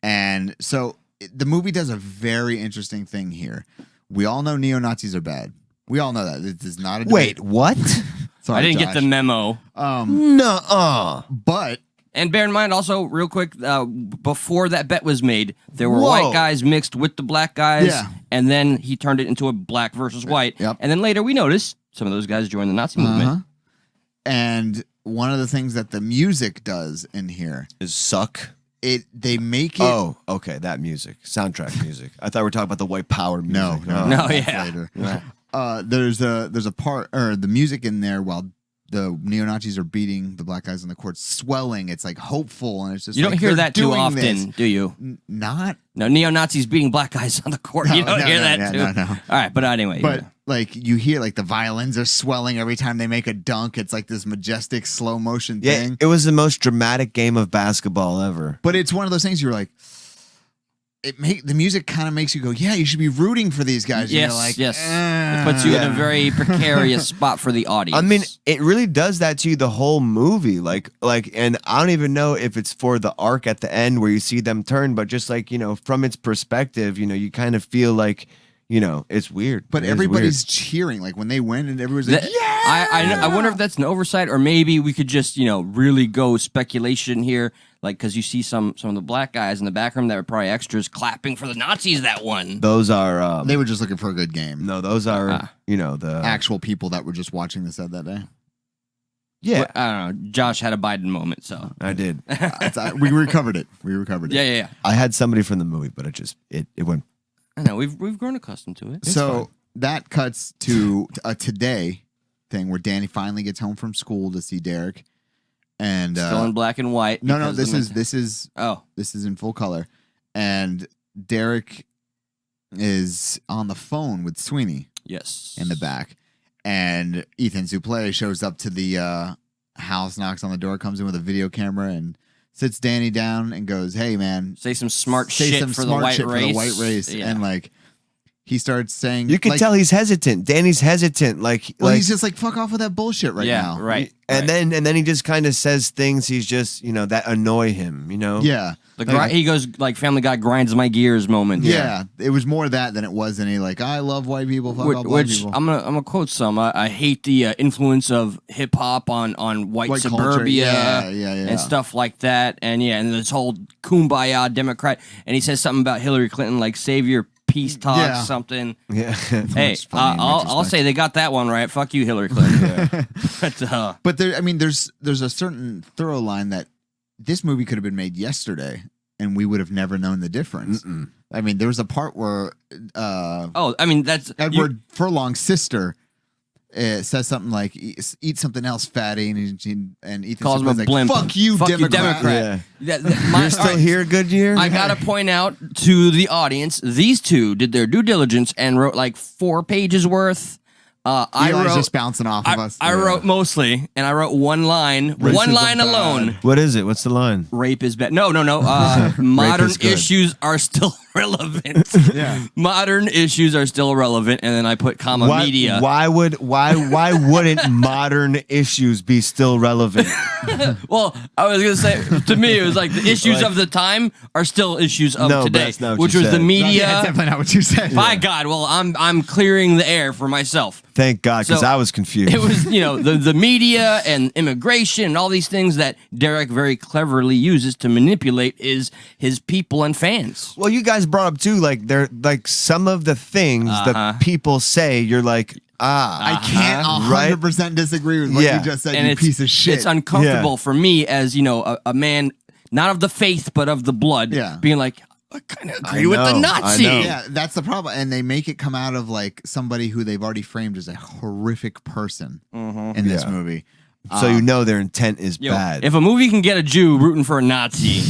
And so the movie does a very interesting thing here. We all know neo-Nazis are bad. We all know that. It is not a debate. Wait, what? Sorry, I didn't Josh. get the memo. Nuh-uh. But And bear in mind also, real quick, before that bet was made, there were Whoa. white guys mixed with the black guys, Yeah. and then he turned it into a black versus white. Yep. And then later we noticed some of those guys joined the Nazi movement. And one of the things that the music does in here, Is suck. they make it. Oh, okay, that music. Soundtrack music. I thought we were talking about the white power music. No, No, that's yeah. later. There's a part or the music in there while the neo-Nazis are beating the black guys on the court, swelling. It's like hopeful, and it's just You don't like, hear they're that too doing often, this. do you? Not, No, neo-Nazis beating black guys on the court. No, You don't no, hear no, that yeah, too. no, no. All right, but anyway. but yeah. like you hear like the violins are swelling every time they make a dunk. It's like this majestic slow motion Yeah, thing. it was the most dramatic game of basketball ever. But it's one of those things you're like, the music kind of makes you go, yeah, you should be rooting for these guys. Yes, and you're like, yes. It puts you in a very precarious spot for the audience. I mean, it really does that to you the whole movie. Like, and I don't even know if it's for the arc at the end where you see them turn, but just like, from its perspective, you kind of feel like, it's weird. But It is everybody's cheering like when they win, and everyone's like, That- yeah. I wonder if that's an oversight, or maybe we could just really go speculation here, like because you see some of the black guys in the back room that were probably extras clapping for the Nazis that won. weird. Those are They were just looking for a good game. no, those are the Actual people that were just watching the set that day. yeah. I don't know. Josh had a Biden moment, so I did. We recovered it. We recovered it. yeah. I had somebody from the movie, but it went. I know we've grown accustomed to it. So that cuts to a today thing where Danny finally gets home from school to see Derek, and Still in black and white. no, because this of the- is Oh, this is in full color, and Derek is on the phone with Sweeney yes. in the back, and Ethan Suplee shows up to the house, knocks on the door, comes in with a video camera, and sits Danny down and goes, "Hey, man, Say some smart say shit some for smart the white shit race. for the white race," Yeah. and like he starts saying, You can like, tell he's hesitant. Danny's hesitant. Like, well, he's just like, "Fuck off with that bullshit right yeah, now." right. and right. then he just kind of says things. He's just that annoy him. Yeah. He goes like Family Guy grinds my gears moment. Yeah, it was more that than it was any like I love white people, fuck all black Which people. I'm gonna quote some. I hate the influence of hip hop on white White culture. suburbia Yeah. and stuff like that. And and this whole kumbaya Democrat. And he says something about Hillary Clinton, like save your peace talk, Yeah. something. Yeah. Hey, It's funny in I'll retrospect. say they got that one right. Fuck you, Hillary Clinton. But there's a certain thorough line that this movie could have been made yesterday, and we would have never known the difference. I mean, there was a part where oh, I mean that's Edward Furlong's sister says something like "Eat something else, fatty," and Ethan calls him a Suplee's like, blimp. "Fuck you, Democrat." You're still here, Goodyear? I gotta point out to the audience, these two did their due diligence and wrote like 4 pages worth I Eli's wrote just bouncing off of us. I wrote mostly, and I wrote one line bad. alone. What is it? What's the line? Rape is bad. No. Modern is good. issues are still relevant. Yeah. Modern issues are still relevant, and then I put media. Why wouldn't modern issues be still relevant? Well, I was gonna say, to me, it was like the issues of the time are still issues of No, but today, that's not what which you was the said. media. That's definitely not what you said. By God, well, I'm clearing the air for myself. Thank God, because So, I was confused. It was, the media and immigration and all these things that Derek very cleverly uses to manipulate his people and fans. Well, you guys brought up too, like they're like some of the things that people say. You're like, I can't 100% disagree with what you just said, And you it's, piece of shit. It's uncomfortable for me as, a man, not of the faith, but of the blood, being like, I kind of agree with the Nazi. Yeah, that's the problem. And they make it come out of like somebody who they've already framed as a horrific person in this movie. So their intent is bad. If a movie can get a Jew rooting for a Nazi,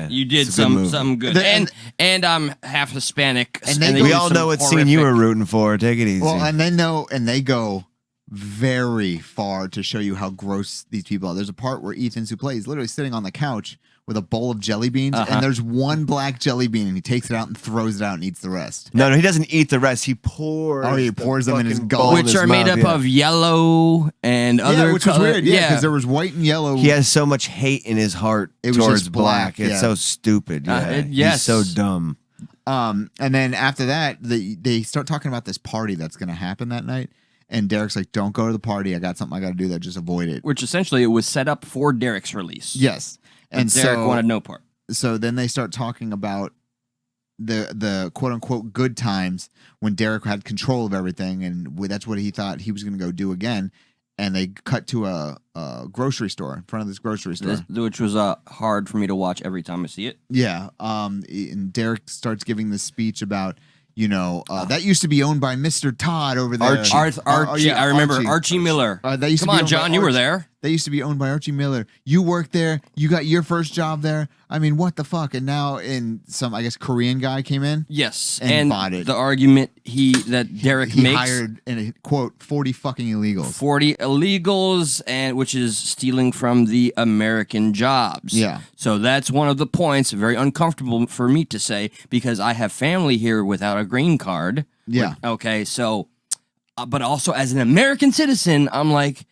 you did It's a good movie. something good. And I'm half Hispanic. And we all know what scene you were rooting for. Take it easy. Well, and they go very far to show you how gross these people are. There's a part where Ethan Suplee is literally sitting on the couch with a bowl of jelly beans, and there's one black jelly bean, and he takes it out and throws it out and eats the rest. No, he doesn't eat the rest. He pours. Oh, he pours them in his fucking gullet. bowl of which his are made mouth, up of yellow and other which was color. weird. Yeah, because there was white and yellow. He has so much hate in his heart It was towards just black. black, It's so stupid. Yeah. yes. He's so dumb. And then after that, they start talking about this party that's going to happen that night. And Derek's like, "Don't go to the party. I got something I got to do there. Just avoid it." Which essentially it was set up for Derek's release. Yes, and Derek wanted no part. So then they start talking about the quote unquote good times when Derek had control of everything, and that's what he thought he was going to go do again. And they cut to a grocery store in front of this grocery store, Which was hard for me to watch every time I see it. Yeah. And Derek starts giving this speech about, that used to be owned by Mr. Todd over there. Archie. I remember Archie Miller. That used Come to be on, owned by John, you were Archie. there. They used to be owned by Archie Miller. You worked there. You got your first job there. I mean, what the fuck? And now some, I guess, Korean guy came in. Yes. And bought it. The argument that Derek he makes. hired, in a quote, 40 fucking illegals. 40 illegals, and which is stealing from the American jobs. Yeah. So that's one of the points, very uncomfortable for me to say, because I have family here without a green card. Yeah. Okay, so, but also as an American citizen, I'm like,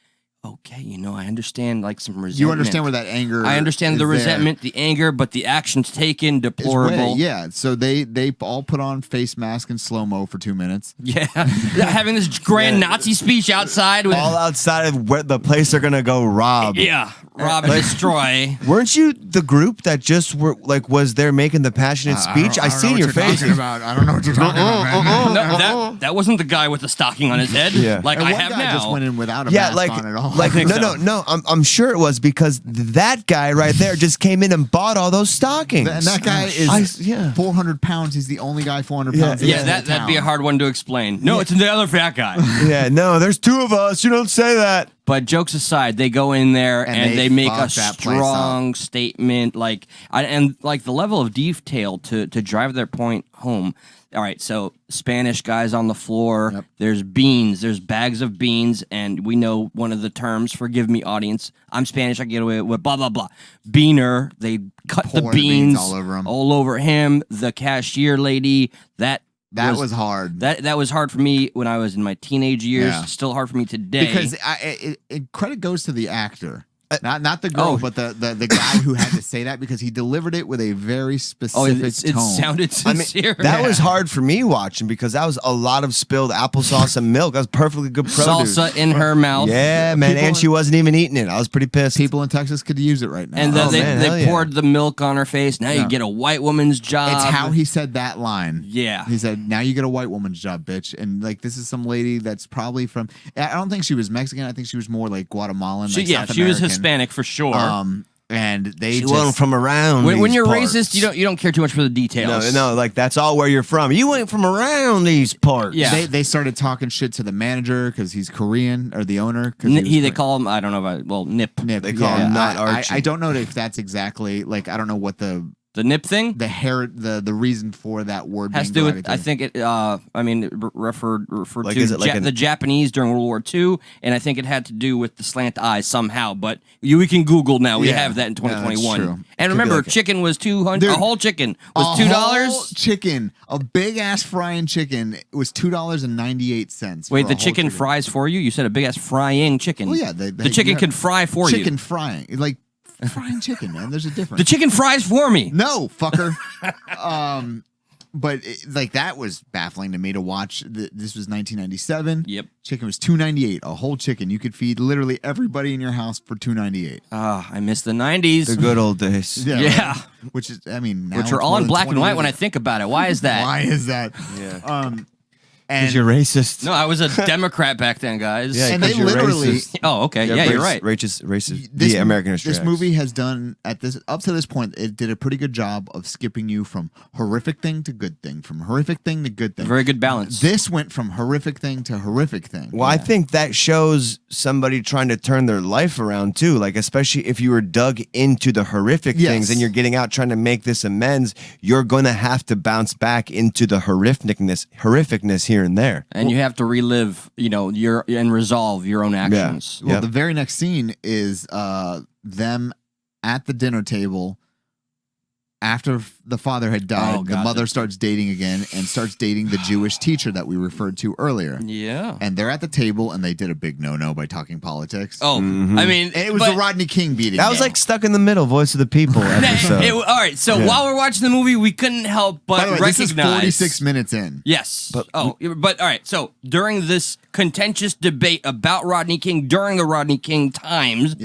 okay, I understand like some resentment. You understand where that anger I understand is the there. resentment, the anger, but the actions taken, deplorable. Yeah, so they all put on face mask and slow-mo for 2 minutes. Yeah. Having this grand Nazi speech outside. With, all outside of where the place they're going to go rob. Yeah, rob and destroy. Weren't you the group that just was there making the passionate speech? I seen your face. I don't know what you're talking about, man. No, that wasn't the guy with the stocking on his head. Yeah. Like And I one have guy now. just went in without a mask on at all. Like think no, so. I'm sure it was because that guy right there just came in and bought all those stockings. And that guy is 400 pounds. He's the only guy 400 pounds. Yeah, that'd be a hard one to explain. No, it's the other fat guy. Yeah, no, there's two of us. You don't say that. But jokes aside, they go in there and they make a fuck that place strong statement, and the level of detail to drive their point home. All right, so Spanish guys on the floor. Yep. There's beans. There's bags of beans, and we know one of the terms. Forgive me, audience. I'm Spanish. I get away with blah blah blah. Beaner. They cut Pour the beans all over him. all over him. The cashier lady. That was hard. That was hard for me when I was in my teenage years. Yeah. Still hard for me today. Because credit goes to the actor. Not the girl, but the guy who had to say that, because he delivered it with a very specific it tone. sounded sincere. That was hard for me watching because that was a lot of spilled applesauce and milk. That was perfectly good produce. Salsa in her mouth. Yeah, man, People- and she wasn't even eating it. I was pretty pissed. People in Texas could use it right now. And then Oh, man, hell they yeah. poured the milk on her face. Now you get a white woman's job. It's how he said that line. Yeah. He said, "Now you get a white woman's job, bitch." And this is some lady that's probably from. I don't think she was Mexican. I think she was more like Guatemalan. She, like yeah, South she was American. Hispanic for sure. And they She wasn't from around. when these you're parts. racist, you don't care too much for the details. No, like that's all where you're from. You ain't from around these parts. Yeah. They started talking shit to the manager because he's Korean, or the owner. They call him. I don't know about Nip. Nip. They call him not I Archie. don't know if that's exactly I don't know what the The nip thing? The reason for that word has to being do with, I think it, it referred Like, to is it like the Japanese during World War II, and I think it had to do with the slant eyes somehow, but we can Google now. We have that in 2021. true. And remember, chicken was $200, a whole chicken was $2. Whole chicken, a big-ass frying chicken was $2.98. Wait, the chicken fries for you? You said a big-ass frying chicken. Well, yeah. The chicken can fry for you. Chicken frying. Like, frying chicken, man. There's a difference. The chicken fries for me. No, fucker. But that was baffling to me to watch. This was 1997. Yep. Chicken was $2.98. A whole chicken. You could feed literally everybody in your house for $2.98. I miss the 90s. The good old days. Yeah. Right? Which is, I mean, now which are it's all more in than black 20 and white years when I ago. think about it. Why is that? Why is that? Yeah. And Because you're racist. No, I was a Democrat back then, guys. Yeah, and they 'cause you're literally. racist. Oh, okay. Yeah, you're right. Racist. The American History This X. movie has done up to this point. It did a pretty good job of skipping you from horrific thing to good thing, from horrific thing to good thing. Very good balance. This went from horrific thing to horrific thing. Well, I think that shows somebody trying to turn their life around too. Like, especially if you were dug into the horrific things and you're getting out trying to make this amends, you're going to have to bounce back into the horrificness here and there. And you have to relive, and resolve your own actions. Well, the very next scene is them at the dinner table. After the father had died, the mother starts dating again and starts dating the Jewish teacher that we referred to earlier. Yeah. And they're at the table and they did a big no-no by talking politics. Oh, I mean... And it was the Rodney King beating. That was like Stuck in the Middle, Voice of the People episode. All right, so while we're watching the movie, we couldn't help but By the way, recognize... this is 46 minutes in. Yes. But all right, so during this contentious debate about Rodney King, during the Rodney King times,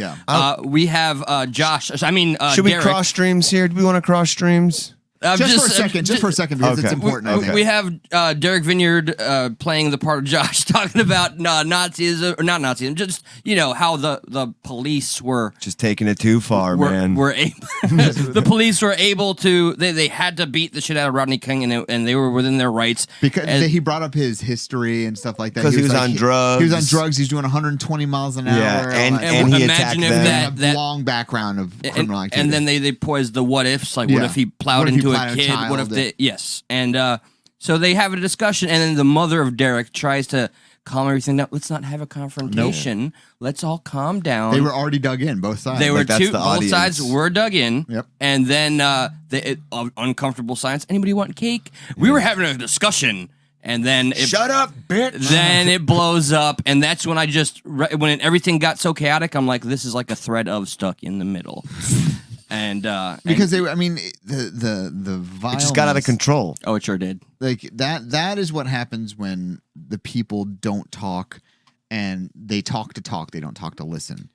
we have Josh... Should we Derek. cross streams here? Do we want to cross streams? Just for a second, because it's important. I think. We have Derek Vineyard playing the part of Josh, talking about Nazism, or not Nazism, just how the police were just taking it too far, man. The police were able to. They had to beat the shit out of Rodney King, and they were within their rights because he brought up his history and stuff like that. Because he was on drugs. He was on drugs. He's doing 120 miles an hour. Yeah, and he attacked them. that long background of criminal activity. And then they posed the what ifs, like what if he plowed into a kid? What if they? Yes, and so they have a discussion, and then the mother of Derek tries to calm everything down. Let's not have a confrontation. Nope. Let's all calm down. They were already dug in, both sides. They were both sides were dug in. Yep. And then uncomfortable silence. Anybody want cake? We were having a discussion. And then shut up, bitch. Then it blows up, and that's when when everything got so chaotic, I'm like, this is like a thread of Stuck in the Middle. And because the violence, it just got out of control. Oh, it sure did. Like that is what happens when the people don't talk, and they talk to talk. They don't talk to listen.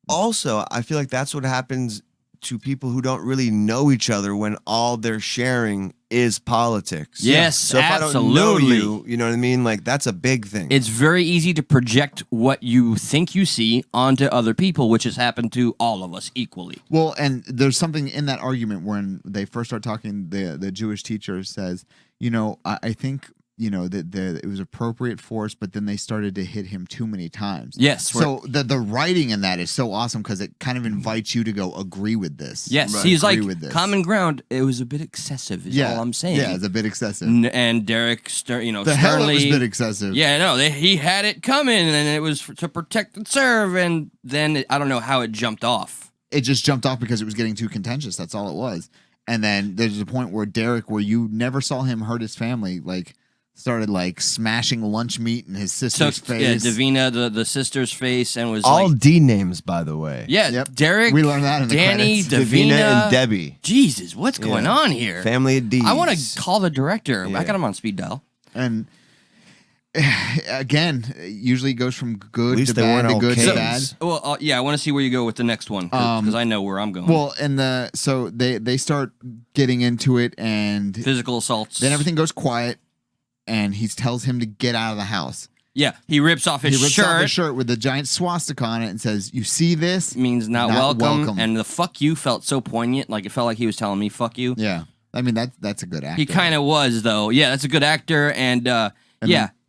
Also, I feel like that's what happens to people who don't really know each other when all they're sharing is politics. Yes, so if absolutely. I don't know you, you know what I mean? Like, that's a big thing. It's very easy to project what you think you see onto other people, which has happened to all of us equally. Well, and there's something in that argument when they first start talking, the Jewish teacher says, I think, that it was appropriate force, but then they started to hit him too many times. Yes. So the writing in that is so awesome because it kind of invites you to go agree with this. Yes. Right. He's agree like, with this. common ground, it was a bit excessive is all I'm saying. Yeah, it's a bit excessive. And Derek, the hell it was a bit excessive. Yeah, no, he had it coming, and it was to protect and serve, and then I don't know how it jumped off. It just jumped off because it was getting too contentious. That's all it was. And then there's a point where Derek, where you never saw him hurt his family, like started like smashing lunch meat in his sister's face. Yeah, Davina, the sister's face, and was all like, D names, by the way. Yeah, yep. Derek, we learned that in the Danny, credits. Davina, and Debbie. Jesus, what's going on here? Family of D's. I want to call the director. I got him on speed dial. And again, usually it goes from good to they bad weren't to all good to kids. bad. Well, yeah, I want to see where you go with the next one because I know where I'm going. Well, and so they start getting into it, and physical assaults. Then everything goes quiet, and he tells him to get out of the house. Yeah, he rips off his shirt. Off his shirt with the giant swastika on it and says, "You see this? Means not welcome." And the "fuck you" felt so poignant, like it felt like he was telling me "fuck you." Yeah, I mean that's a good actor. He kind of was though. Yeah, that's a good actor, and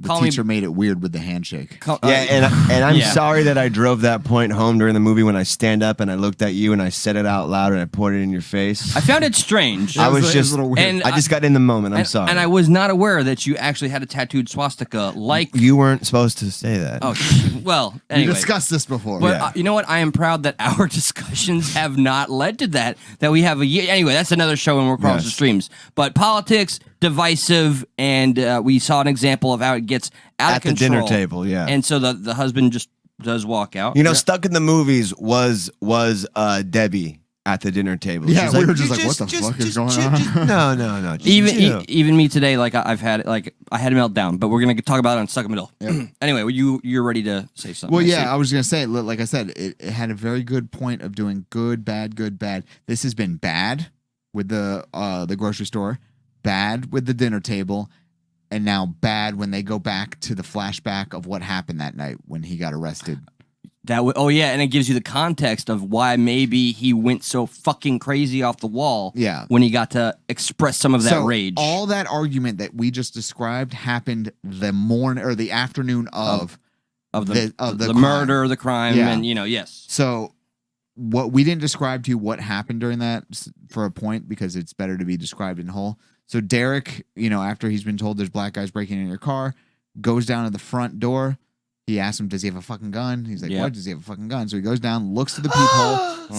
The teacher made it weird with the handshake. And I'm sorry that I drove that point home during the movie when I stand up and I looked at you and I said it out loud and I pointed in your face. I found it strange. I was just a little weird. And I just got in the moment. I'm sorry. And I was not aware that you actually had a tattooed swastika like. You weren't supposed to say that. Oh, well, anyway. We discussed this before. But you know what? I am proud that our discussions have not led to that. That we have a year. Anyway, that's another show when we're across the streams. But politics, divisive, and we saw an example of how it gets out of control. At the dinner table, yeah. And so the husband just does walk out. You know, Stuck in the Movies was Debbie at the dinner table. Yeah, She's we like, were just like, what the fuck is going on? No. Even me today, like I've had like I had a meltdown, but we're gonna talk about it on Stuck in the Middle. Yep. Anyway, you're ready to say something? Well, yeah, I was gonna say, like I said, it had a very good point of doing good, bad, good, bad. This has been bad with the grocery store, bad with the dinner table, and now bad when they go back to the flashback of what happened that night when he got arrested. And it gives you the context of why maybe he went so fucking crazy off the wall. Yeah, when he got to express some of that rage. All that argument that we just described happened the morning or the afternoon of the murder, the crime, and yes. So what we didn't describe to you what happened during that for a point because it's better to be described in whole. So Derek, after he's been told there's black guys breaking in your car, goes down to the front door. He asks him, does he have a fucking gun? He's like, what? Does he have a fucking gun? So he goes down, looks to the peephole,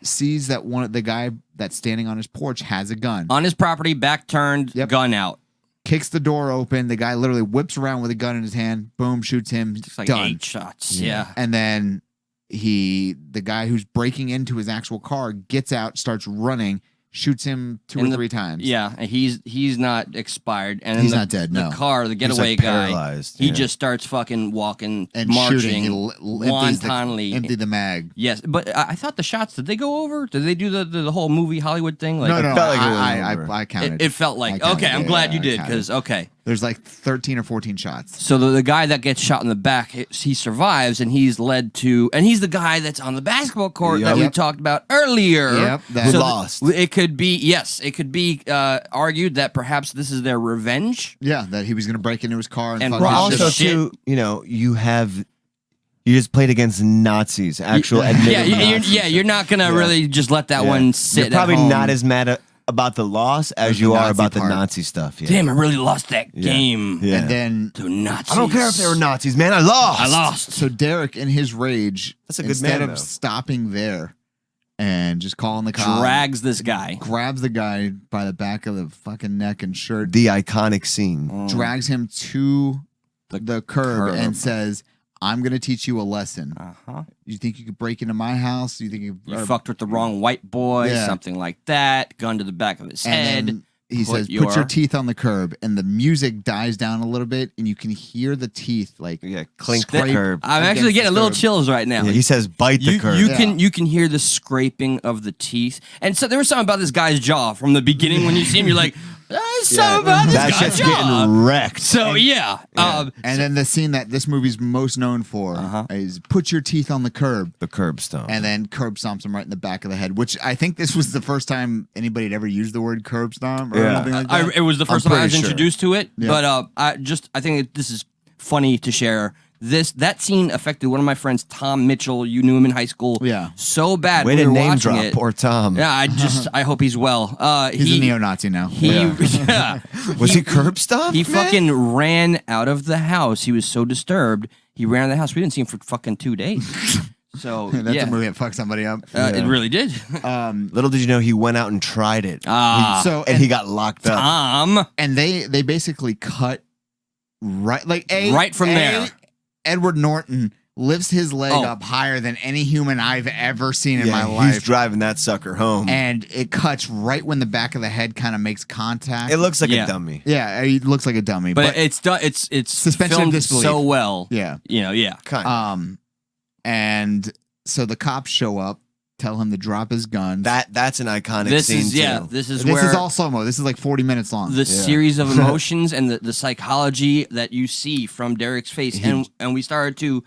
sees that the guy that's standing on his porch has a gun. On his property, back turned, gun out. Kicks the door open. The guy literally whips around with a gun in his hand. Boom, shoots him. It's like done. 8 shots. Yeah. And then the guy who's breaking into his actual car gets out, starts running, shoots him 2 or 3 times. Yeah, and he's not expired, and he's not dead. No, the car, the getaway guy, he just starts fucking walking and marching, wantonly, empty the mag. Yes, but I thought the shots, did they go over? Did they do the whole movie Hollywood thing? Like, no, it felt like I counted. It felt like okay. I'm glad you did because There's like 13 or 14 shots. So the guy that gets shot in the back, he survives, and he's led to, and he's the guy that's on the basketball court that we talked about earlier. Yep, who lost. It could be argued that perhaps this is their revenge. Yeah, that he was going to break into his car and also too, you just played against Nazis, actual admitted Nazis. You're not gonna really just let that one sit. You're probably at home. not as mad about the loss as you are about the Nazi stuff. Yeah. Damn, I really lost that game. Yeah. And then to Nazis. I don't care if they were Nazis, man. I lost. So Derek, in his rage, that's a good instead man, of stopping there and just calling the cops, drags this guy, grabs the guy by the back of the fucking neck and shirt. The iconic scene. Drags him to the curb and says, I'm going to teach you a lesson. You think you could break into my house? You think you fucked with the wrong white boy? Something like that. Gun to the back of his head. Then he says, put your teeth on the curb. And the music dies down a little bit, and you can hear the teeth clink the curb. I'm actually getting a little chills right now. Yeah, he says, bite the curb. You can hear the scraping of the teeth. And so there was something about this guy's jaw from the beginning. When you see him, you're like, something about this guy's shit's jaw. Getting wrecked. So and then the scene that this movie's most known for is put your teeth on the curb. The curb stomp. And then curb stomps him right in the back of the head, which I think this was the first time anybody had ever used the word curb stomp or anything like that. It was the first time I was introduced to it. Yeah. But I think this is funny to share. That scene affected one of my friends, Tom Mitchell. You knew him in high school. Yeah. So bad. Way we to were name watching drop. it. Poor Tom. Yeah, I hope he's well. He's a neo-Nazi now. Was he curb stomped? He fucking ran out of the house. He was so disturbed. He ran out of the house. We didn't see him for fucking 2 days. So that's a movie that fucked somebody up. It really did. Little did you know he went out and tried it. And he got locked up. And they basically cut right from there. Edward Norton lifts his leg up higher than any human I've ever seen in my life. He's driving that sucker home. And it cuts right when the back of the head kind of makes contact. It looks like a dummy. Yeah, it looks like a dummy. But it's suspension filmed of disbelief so well. Yeah. Kind of. And so the cops show up, tell him to drop his guns. That's an iconic scene too. This is all slow-mo. This is like 40 minutes long. The series of emotions and the psychology that you see from Derek's face. And we started to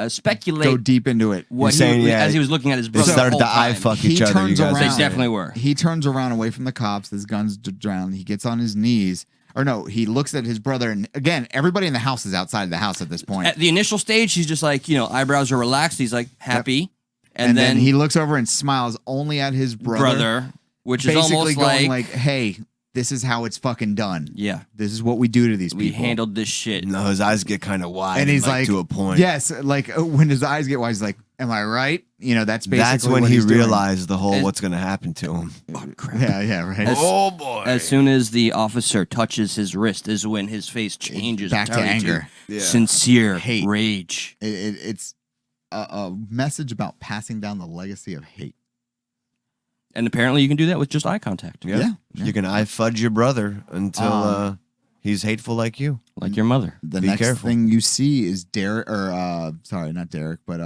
speculate. Go deep into it. What as he was looking at his brother. They started to eye fuck each other. They definitely were. He turns around away from the cops. His gun's down. He gets on his knees. or no, he looks at his brother, and again, everybody in the house is outside of the house at this point. At the initial stage, he's just like, eyebrows are relaxed. He's like happy. Yep. And then he looks over and smiles only at his brother, which is basically almost going like, hey, this is how it's fucking done. Yeah. This is what we do to these people. We handled this shit. No, his eyes get kind of wide, and he's like, to a point. Yes, like when his eyes get wide, he's like, am I right? That's basically That's when what he he's doing. realized the whole what's going to happen to him. Oh, crap. Yeah, right. Oh, boy. As soon as the officer touches his wrist is when his face changes Back to entirely anger. sincere Hate. rage. It's a message about passing down the legacy of hate. And apparently you can do that with just eye contact. Yeah. You can eye fudge your brother until he's hateful like you. Like your mother. The Be next careful. thing you see is Derek, or sorry, not Derek, but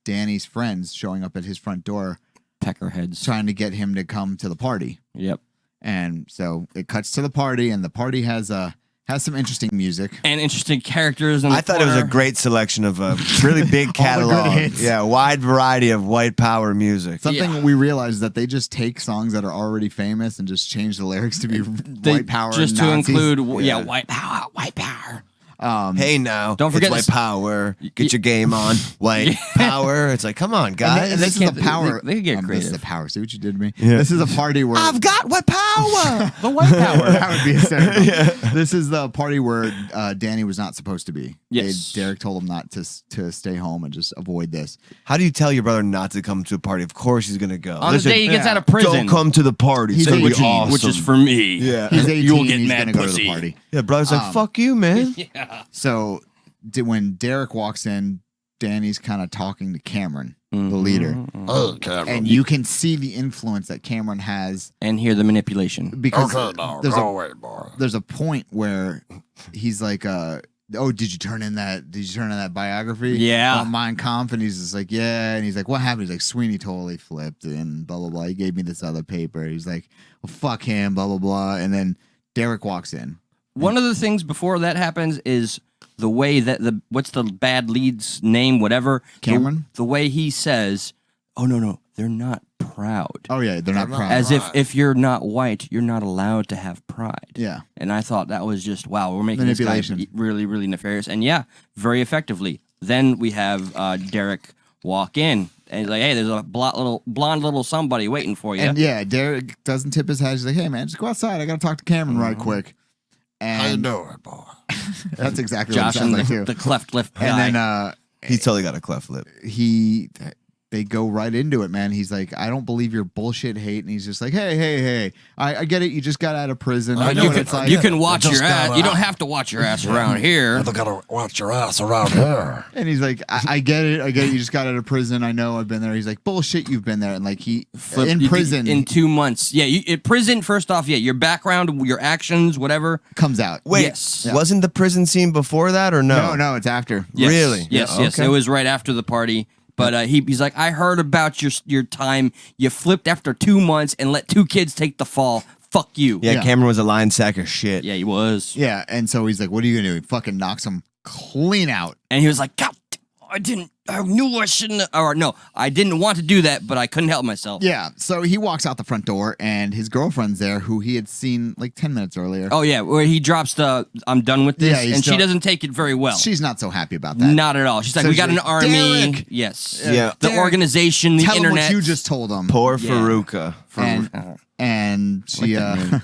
Danny's friends showing up at his front door, Peckerheads. trying to get him to come to the party. Yep. And so it cuts to the party, and the party has some interesting music. And interesting characters. In I thought it was a corner. great selection of a really big All the good catalog. hits. Yeah, wide variety of white power music. Something we realized is that they just take songs that are already famous and just change the lyrics to be white power. Just and to Nazis. include, white power, white power. Hey now, Don't forget it's this- white power. Get your game on. White power. It's like, come on, guys. And this is the power. They can get This is creative. the power. See what you did to me? Yeah. This is a party where I've got white power. The white power. that would be hysterical. This is the party where Danny was not supposed to be. Yes. Derek told him not to stay home and just avoid this. How do you tell your brother not to come to a party? Of course he's gonna go. On the day he gets out of prison. Don't come to the party. He's It's gonna be 18, awesome. Which is for me. Yeah. He's 18. You'll get he's mad gonna go to pussy. the party. Yeah, brother's like, fuck you, man. Yeah. So when Derek walks in, Danny's kind of talking to Cameron, the leader. Oh, Cameron. And you can see the influence that Cameron has And hear the manipulation. because dog. there's Go away, boy. there's a point where he's like, oh, did you turn in that biography? Yeah. On Mein Kampf? And he's just like, yeah. And he's like, what happened? He's like, Sweeney totally flipped and blah, blah, blah. He gave me this other paper. He's like, well, fuck him, blah, blah, blah. And then Derek walks in. One of the things before that happens is the way that what's the bad lead's name, whatever. Cameron? The way he says, oh, no, they're not proud. Oh, yeah, they're not proud. As if you're not white, you're not allowed to have pride. Yeah. And I thought that was just, wow, we're making this guy Manipulation. really, really nefarious. And yeah, very effectively. Then we have Derek walk in. And he's like, hey, there's a blonde little somebody waiting for you. And yeah, Derek doesn't tip his head. He's like, hey, man, just go outside. I got to talk to Cameron right quick. And How you doing, boy? that's exactly Josh what it sounds and like, too. the cleft lip guy. And then He's totally got a cleft lip. they go right into it, man. He's like, I don't believe your bullshit hate. And he's just like, hey, I get it. You just got out of prison. I know you what can, it's like. you can watch Just your ass. got You don't out. have to watch your ass around here. You gotta watch your ass around here. And he's like, I get it. You just got out of prison. I know I've been there. He's like, bullshit, you've been there. And like in prison in 2 months. Yeah, in prison. First off, yeah, your background, your actions, whatever. comes out. Wait, Yes. wasn't the prison scene before that or no? No, it's after. Yes. Really? Yes, Yeah, yes. okay. It was right after the party. But he's like, I heard about your time. You flipped after 2 months and let 2 kids take the fall. Fuck you. Yeah, Yeah. Cameron was a lying sack of shit. Yeah, he was. Yeah. And so he's like, what are you going to do? He fucking knocks him clean out. And he was like, God, I knew I shouldn't, or no, I didn't want to do that, but I couldn't help myself. Yeah. So he walks out the front door and his girlfriend's there who he had seen like 10 minutes earlier. Oh, yeah, where he drops the, I'm done with this, Yeah, he's and she done- doesn't take it very well. She's not so happy about that. Not at all. She's like, So we got she's an like, army. Derek! Yes. Yeah. The Derek, organization, the Tell him internet. what you just told him. Poor Yeah. Faruka. And she Like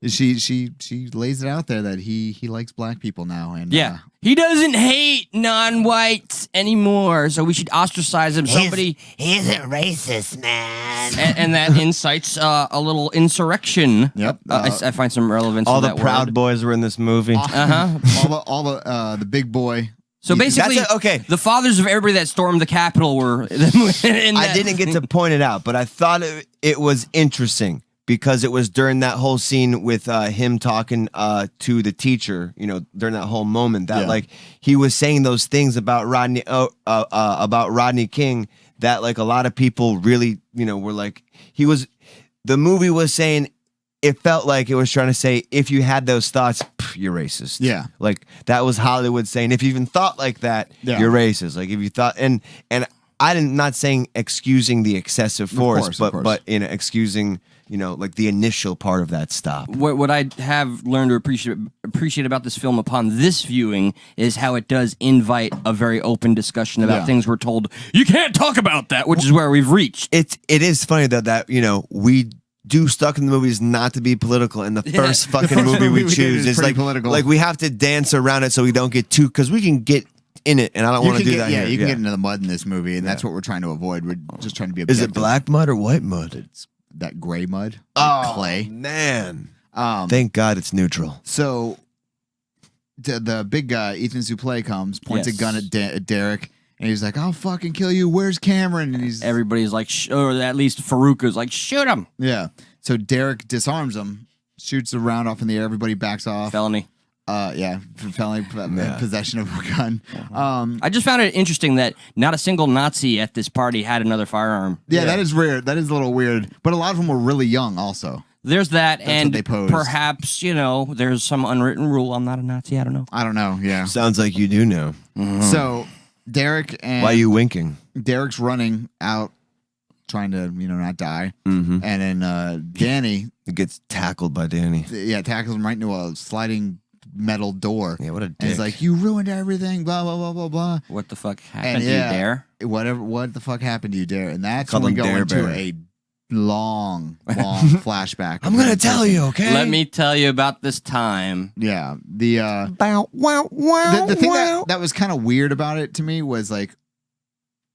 that she lays it out there that he likes black people now. And Yeah. He doesn't hate non-whites anymore, so we should ostracize him. Somebody, He isn't racist, man. and that incites a little insurrection. Yep. I find some relevance All to the that Proud word. Boys were in this movie. all the big boy. So basically, That's okay. the fathers of everybody that stormed the Capitol were in that. I didn't get to point it out, but I thought it was interesting because it was during that whole scene with him talking to the teacher, during that whole moment that like he was saying those things about Rodney King that like a lot of people really, were like, the movie was saying, it felt like it was trying to say, if you had those thoughts, you're racist. Yeah. Like that was Hollywood saying, if you even thought like that, Yeah. you're racist. Like if you thought, and I'm not saying excusing the excessive force, course. but in excusing, like the initial part of that stop. What I have learned to appreciate about this film upon this viewing is how it does invite a very open discussion about things we're told you can't talk about that, which is where we've reached. It is funny though that we do stuck in the movies not to be political, and the first fucking movie we choose is like political. Like we have to dance around it so we don't get too, because we can get in it, and I don't want to do that. Yeah, here. you can get into the mud in this movie, and that's what we're trying to avoid. We're just trying to be. Is objective. it black mud or white mud? It's that gray mud, like clay. Man, thank God it's neutral. So the big guy, Ethan Suplee, comes, points a gun at Derek. And he's like, "I'll fucking kill you. Where's Cameron?" And everybody's like, or at least Farouk is like, "Shoot him!" Yeah. So Derek disarms him, shoots a round off in the air. Everybody backs off. Felony. For felony possession of a gun. I just found it interesting that not a single Nazi at this party had another firearm. Yeah, that is weird. That is a little weird. But a lot of them were really young, also. There's that, That's and what they posed. perhaps there's some unwritten rule. I'm not a Nazi. I don't know. I don't know. Yeah. Sounds like you do know. So Derek and why are you winking? Derek's running out, trying to not die, Mm-hmm. and then Danny gets tackled by Danny. Tackles him right into a sliding metal door. Yeah, what a And he's dick. like, "You ruined everything." Blah blah blah blah blah. What the fuck happened to you there? What the fuck happened to you, Dare? And that's Call when we him go Dare into Bear. a long flashback. I'm gonna tell you, okay? Let me tell you about this time. Yeah. The Bow, wow, wow, the thing wow. that was kind of weird about it to me was like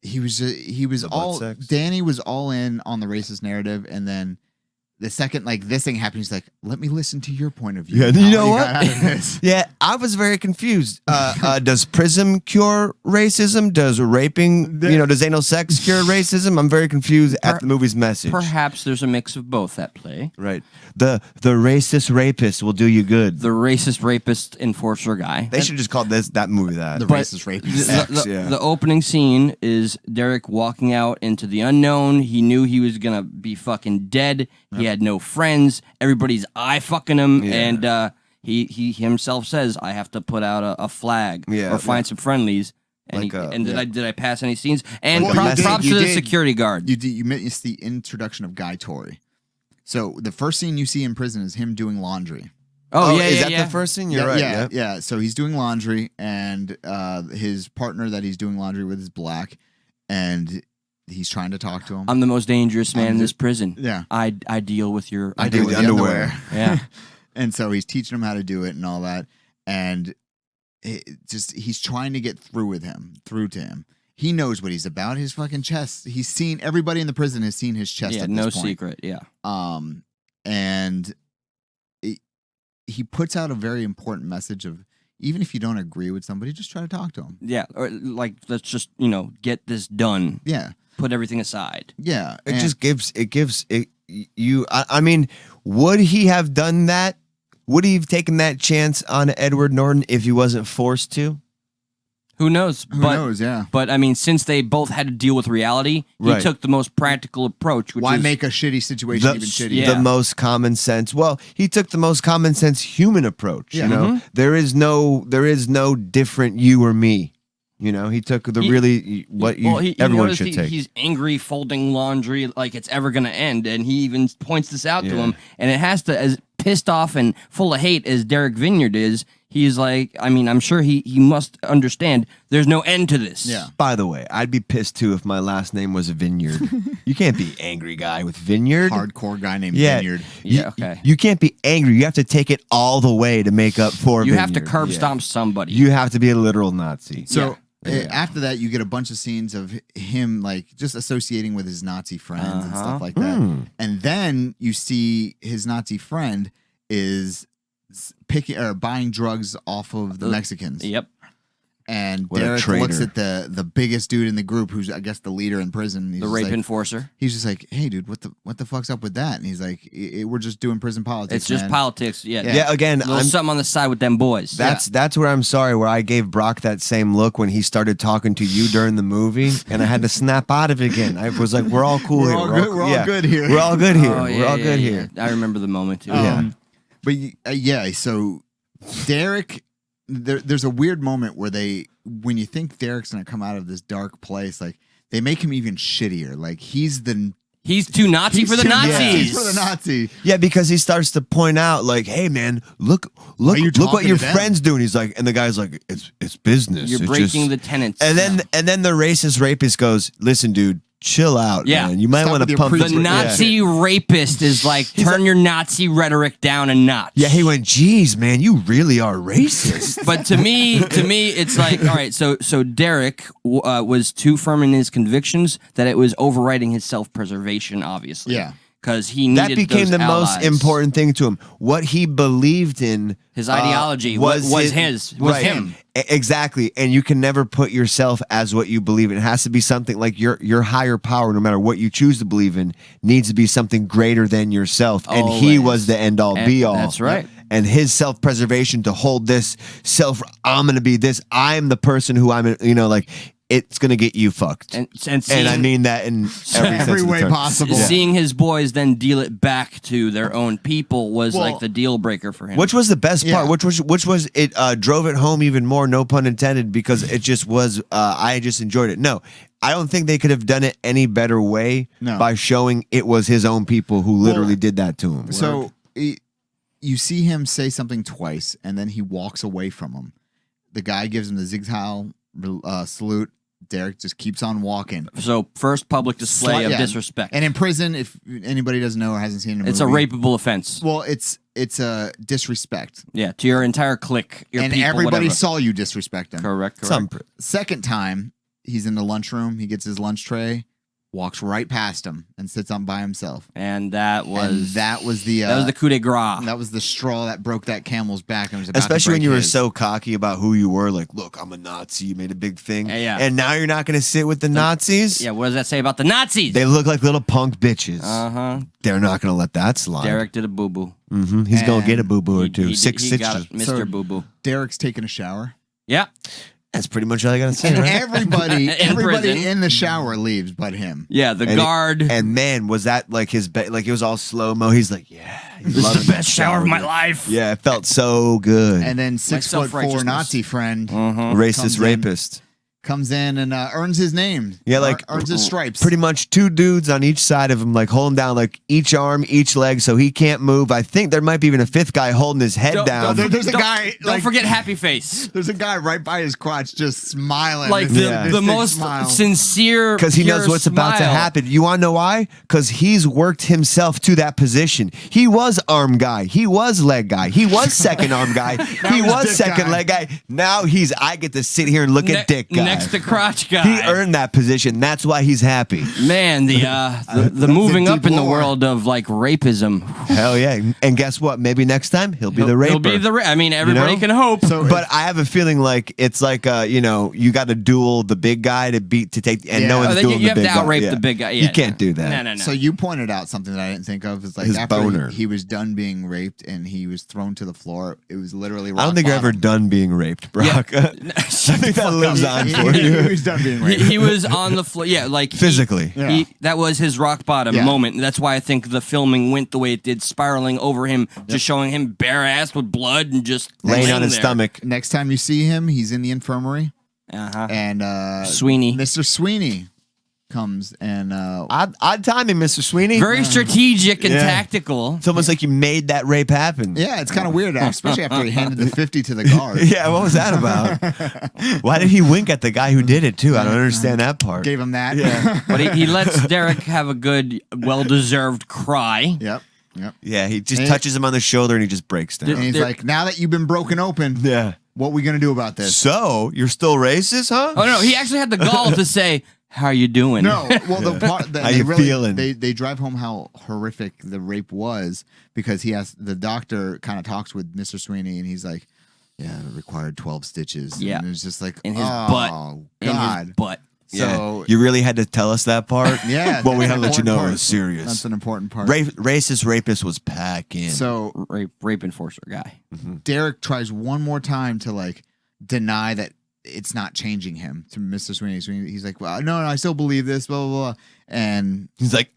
he was all sex. Danny was all in on the racist narrative, and then the second this thing happened, he's like, "Let me listen to your point of view." Yeah, and you how know got what? out of this. Yeah, I was very confused. Does PRISM cure racism? Does raping, does anal sex cure racism? I'm very confused at the movie's message. Perhaps there's a mix of both at play. Right. The racist rapist will do you good. The racist rapist enforcer guy. They should just call that movie that. The racist rapist. The opening scene is Derek walking out into the unknown. He knew he was gonna be fucking dead. He had no friends. Everybody's eye fucking him, and he himself says, "I have to put out a flag or find some friendlies." And, did I pass any scenes? And props to the security guard. You missed the introduction of Guy Torrey. So the first scene you see in prison is him doing laundry. Oh, yeah, is yeah, that the first scene? You're right. Yeah. So he's doing laundry, and his partner that he's doing laundry with is black, and he's trying to talk to him. I'm the most dangerous man in this prison. Yeah. I deal with your I deal with the underwear. Yeah. And so he's teaching him how to do it and all that, and he's trying to get through to him. He knows what he's about. His fucking chest. He's seen everybody in the prison has seen his chest. Yeah, at no this point. secret. Yeah. And he puts out a very important message of, even if you don't agree with somebody, just try to talk to them. Yeah, or like let's just get this done. Yeah, put everything aside. Yeah, it gives you. I mean, would he have done that? Would he have taken that chance on Edward Norton if he wasn't forced to? Who knows? Who knows? Yeah. But I mean, since they both had to deal with reality, he took the most practical approach. Which Why is, make a shitty situation even shitty? Yeah. The most common sense. Well, he took the most common sense human approach. Yeah. You know, there is no different you or me. You know, he took the everyone should take. He's angry, folding laundry like it's ever gonna end, and he even points this out to him. And it has to, as pissed off and full of hate as Derek Vineyard is. He's like, I mean, I'm sure he must understand there's no end to this. Yeah. By the way, I'd be pissed too if my last name was Vineyard. You can't be angry guy with Vineyard. Hardcore guy named Vineyard. Yeah, okay. You can't be angry. You have to take it all the way to make up for You Vineyard. have to curb stomp somebody. You have to be a literal Nazi. So after that, you get a bunch of scenes of him like just associating with his Nazi friends and stuff like that. And then you see his Nazi friend is picking or buying drugs off of the Mexicans. Yep. And What a Derek traitor. looks at the biggest dude in the group, who's I guess the leader in prison. He's The just rape like, enforcer. He's just like, hey, dude, what the fuck's up with that? And he's like, we're just doing prison politics. It's just man." politics. Yeah. Yeah, again, A little something on the side with them boys. That's where I'm sorry, where I gave Brock that same look when he started talking to you during the movie, and I had to snap out of it again. I was like, we're all cool here. We're all good here. We're all good here. Oh, We're all good here. I remember the moment too. But so Derek, there's a weird moment where when you think Derek's gonna come out of this dark place, like they make him even shittier. Like he's too Nazi for the Nazis. He's for the Nazi. Yeah, because he starts to point out, like, "Hey, man, look what your friend's doing." He's like, and the guy's like, "It's business. You're It's breaking the tenets." And then the racist rapist goes, "Listen, dude, chill out, man. You might want to pump the Nazi rapist is like, turn your Nazi rhetoric down a notch. Yeah, he went, "Geez, man, you really are racist." But to me, it's like, all right. So Derek was too firm in his convictions that it was overriding his self-preservation. Obviously, Yeah. because he needed that became those the allies. most important thing to him. What he believed in, His ideology was him. Exactly, and you can never put yourself as what you believe in. It has to be something like your higher power, no matter what you choose to believe in, needs to be something greater than yourself. And he was the end all be all. That's right. And his self-preservation to hold this I'm going to be this. I'm the person who I'm. Like it's going to get you fucked. And I mean that in every way possible. Seeing his boys then deal it back to their own people was like the deal breaker for him. Which was the best part? Which was it drove it home even more, no pun intended, because it just was I just enjoyed it. No, I don't think they could have done it any better way by showing it was his own people who literally did that to him. So you see him say something twice, and then he walks away from him. The guy gives him the Zig Heil salute. Derek just keeps on walking. So first public display of disrespect. And in prison, if anybody doesn't know or hasn't seen it, it's a rapeable offense. Well, it's a disrespect. Yeah, to your entire clique, your and people, everybody whatever. saw you disrespect him. Correct. Second time, he's in the lunchroom. He gets his lunch tray, walks right past him, and sits on by himself. And that was the coup de grace. That was the straw that broke that camel's back. And was about especially to break when you were his. so cocky about who you were. Like, look, I'm a Nazi. You made a big thing. Yeah. And now you're not going to sit with the Nazis? Yeah, what does that say about the Nazis? They look like little punk bitches. Uh-huh. They're not going to let that slide. Derek did a boo-boo. Mm-hmm. He's going to get a boo-boo or two. He Six got it, stitches. Mr. Boo-boo. Derek's taking a shower. Yeah. That's pretty much all I got to say. And right? everybody prison. in the shower leaves but him. Yeah, the guard. And man, was that like his like it was all slow-mo. He's like, yeah. This is the best shower of my life. Yeah, it felt so good. And then 6'4" Nazi friend, racist rapist. comes in and earns his name. Yeah, like earns his stripes. Pretty much two dudes on each side of him, like holding down like each arm, each leg, so he can't move. I think there might be even a fifth guy holding his head down. There's a guy. Don't forget Happy Face. There's a guy right by his crotch, just smiling, like the most sincere, because he knows what's about to happen. You want to know why? Because he's worked himself to that position. He was arm guy. He was leg guy. He was second arm guy. He was second leg guy. Now I get to sit here and look at dick guy. Next to crotch guy. He earned that position. That's why he's happy. Man, the moving up in the world of like rapism. Hell yeah! And guess what? Maybe next time he'll be the raper. He'll be the. I mean, everybody can hope. So, but I have a feeling like it's like you got to duel the big guy to take, and no one's dueling the big guy. You have to outrape the big guy. Yeah, you can't do that. No. So you pointed out something that I didn't think of. Is like his after boner. He was done being raped and he was thrown to the floor. It was literally. I don't think you're ever done being raped, Brock. Yeah. I think that lives on for you. He was done being raped. He was on the floor. Yeah, like physically. That was his rock bottom moment. That's why I think the filming went the way it did, spiraling over him, just showing him bare ass with blood and just laying on his stomach. Next time you see him, he's in the infirmary. And Sweeney, Mr. Sweeney, comes and odd timing, Mr. Sweeney. Very strategic and tactical. It's almost like you made that rape happen. Yeah, it's kind of weird, especially after he handed the 50 to the guard. Yeah, what was that about? Why did he wink at the guy who did it too? I don't understand that part. Gave him that. Yeah, but he lets Derek have a good, well-deserved cry. Yep. Yeah, he just touches him on the shoulder and he just breaks down. And he's like, now that you've been broken open, what are we going to do about this? So, you're still racist, huh? Oh, no, he actually had the gall to say, how are you doing? No, well, the part that how you feeling? They drive home how horrific the rape was because the doctor kind of talks with Mr. Sweeney and he's like, yeah, it required 12 stitches. Yeah. And it's just like, in his butt. God. In his butt. So you really had to tell us that part? Yeah. Well, we had to let you know it was serious. That's an important part. Racist rapist was packing. So rape enforcer guy. Derek tries one more time to like deny that it's not changing him to Mr. Sweeney. He's like, well, no, I still believe this, blah, blah, blah. And he's like,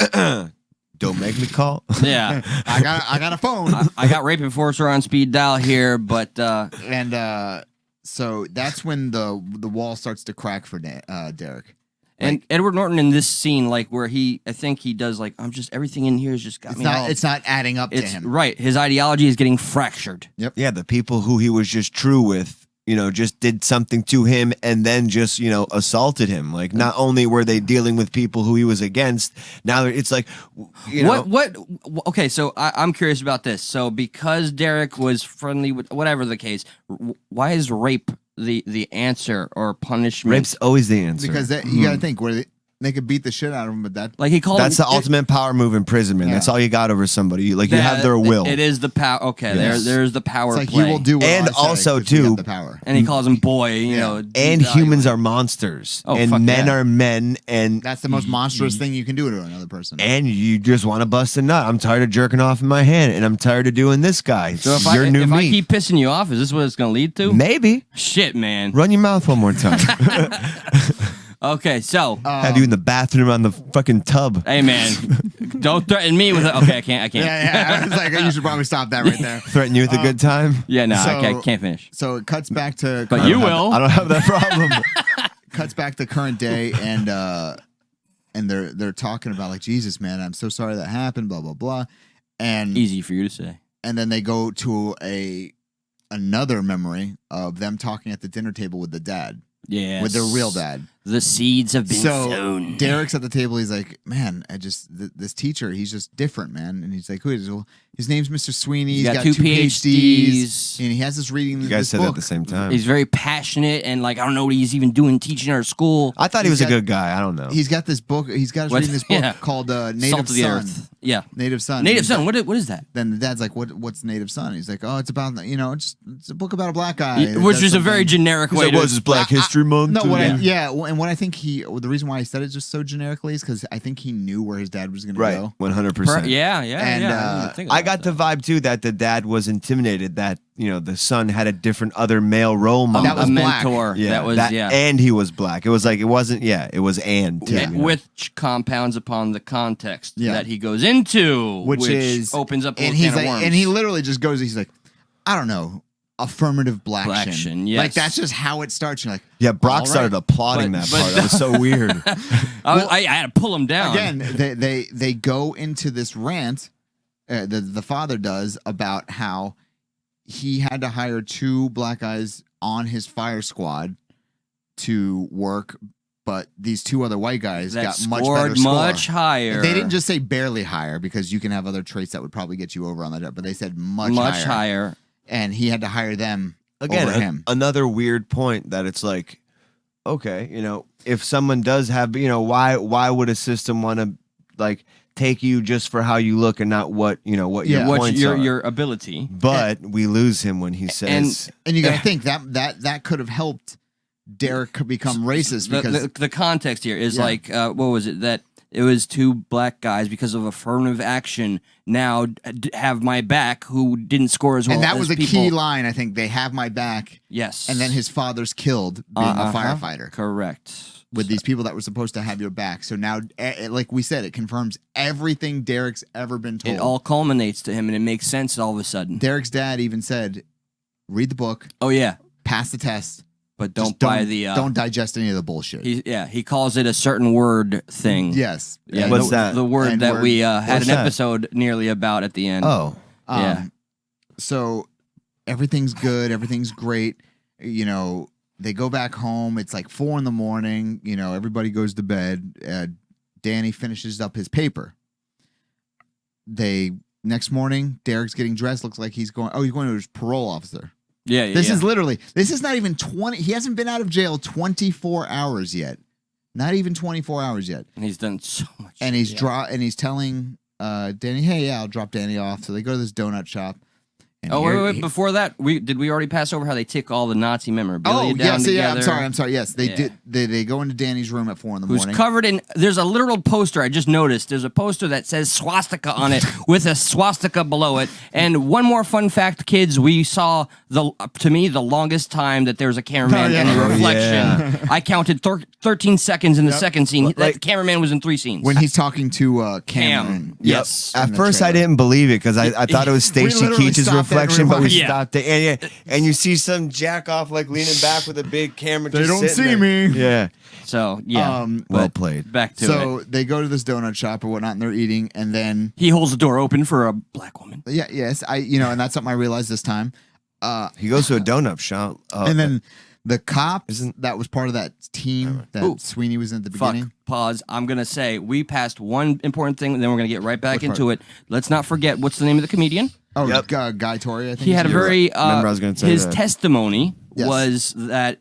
don't make me call. Yeah. I got a phone. I got rape enforcer on speed dial here, but so that's when the wall starts to crack for Derek. And Edward Norton in this scene, like where I think he does like, I'm just, everything in here has just got me. It's not adding up to him. Right. His ideology is getting fractured. Yep. Yeah, the people who he was just true with, just did something to him and then just, assaulted him. Like, not only were they dealing with people who he was against, now it's like, Okay, so I'm curious about this. So because Derek was friendly with whatever the case, why is rape the answer or punishment? Rape's always the answer. Because you got to think where they could beat the shit out of him, but that's the ultimate power move imprisonment. That's all you got over somebody. Like you have their will. It is the power. Okay, there's the power. It's like play. he will do what and I say also 'cause we too, got the power. And he calls him boy. You know, and humans are monsters, and men are men, and that's the most monstrous thing you can do to another person. And you just want to bust a nut. I'm tired of jerking off in my hand, and I'm tired of doing this guy. So if You're I keep pissing you off, is this what it's going to lead to? Maybe. Shit, man. Run your mouth one more time. Okay, so have you in the bathroom on the fucking tub. Hey, man, don't threaten me with it. Okay, I can't. Yeah. I was like, you should probably stop that right there. Threaten you with a good time? Yeah, no, I can't finish. So it cuts back to. But you will. I don't have that problem. Cuts back to current day, and they're talking about like, Jesus, man, I'm so sorry that happened. Blah blah blah. And easy for you to say. And then they go to another memory of them talking at the dinner table with the dad. Yeah, with their real dad. The seeds have been sown. Derek's at the table. He's like, man, this teacher, he's just different, man. And he's like, who is? Well, his name's Mr. Sweeney. He's got 2 PhDs. And he has this reading. You guys said that at the same time. He's very passionate, and like, I don't know what he's even doing teaching our school. I thought he was a good guy. I don't know. He's got this book. He's got us reading this book called Native Salt of the Son. Earth. Yeah, Native Son. Native Son. What is that? Then the dad's like, what's Native Son? He's like, oh, it's about it's a book about a black guy, which is a very generic way. Was this Black History Month? No, and what I think the reason why he said it just so generically is because I think he knew where his dad was going to go. 100%. Yeah. And I got the vibe too that the dad was intimidated that the son had a different other male role model. That was a black. mentor. Yeah, that was and he was black. It was like it wasn't. Yeah, it was and too. Which compounds upon the context that he goes into, which is opens up a can of worms. And he literally just goes. He's like, I don't know. Affirmative blaction. Yes. Like that's just how it starts. You're like, yeah, Brock started applauding that part. That was so weird. I had to pull him down. Again, they go into this rant. The father does about how he had to hire 2 black guys on his fire squad to work, but these 2 other white guys got much better score. Much higher. They didn't just say barely higher because you can have other traits that would probably get you over on that job, but they said much higher. And he had to hire them over him. Another weird point that it's like, okay, if someone does have, why would a system want to like take you just for how you look and not what your points are. Your ability. But we lose him when he says, and you got to think that could have helped Derek become racist because the context here is like what was it that. It was 2 black guys because of affirmative action now have my back who didn't score as well. And that as was a people. key line, I think. They have my back. Yes. And then his father's killed being a firefighter. Correct. With these people that were supposed to have your back. So now, like we said, it confirms everything Derek's ever been told. It all culminates to him and it makes sense all of a sudden. Derek's dad even said, read the book. Oh, yeah. Pass the test. But don't don't digest any of the bullshit. He calls it a certain word thing. Yes. Yeah. What's that? The word N-word. that we had an episode nearly about at the end. Oh. Yeah. So everything's good. Everything's great. They go back home. It's like 4 a.m. Everybody goes to bed. Danny finishes up his paper. Next morning, Derek's getting dressed. Looks like he's going to his parole officer. Yeah, This is not even 20. He hasn't been out of jail 24 hours yet. Not even 24 hours yet. And he's done so much. And he's he's telling Danny, hey, I'll drop Danny off. So they go to this donut shop. And wait. Before that, did we already pass over how they take all the Nazi memorabilia down together? I'm sorry. Yes, they did. They go into Danny's room at 4 a.m. Who's covered in? There's a literal poster. I just noticed. There's a poster that says swastika on it with a swastika below it. And one more fun fact, kids. We saw to me the longest time that there's a cameraman and a reflection. Yeah. I counted 13 seconds in the second scene. That cameraman was in 3 scenes. When he's talking to Cameron. Yes. At first, I didn't believe it because I thought it was Stacy Keach's reflection. reflection, but we Yeah. stopped it. And you see some jack off like leaning back with a big camera. They just don't sitting see there. me. Yeah. So yeah, Well but played. Back to So it. they go to this donut shop or whatnot, and they're eating, and then He holds the door open for a black woman. yes, and that's something I realized this time. He goes to a donut shop. And then the cops that was part of that team that Ooh. Sweeney was in at the Fuck. beginning. Pause. I'm gonna say we passed one important thing, and then we're gonna get right back Which into it. Let's not forget what's the name of the comedian. Oh, Yep. Guy Tori, I think. He had a You're very right. Remember I was gonna say his that. testimony Yes. was that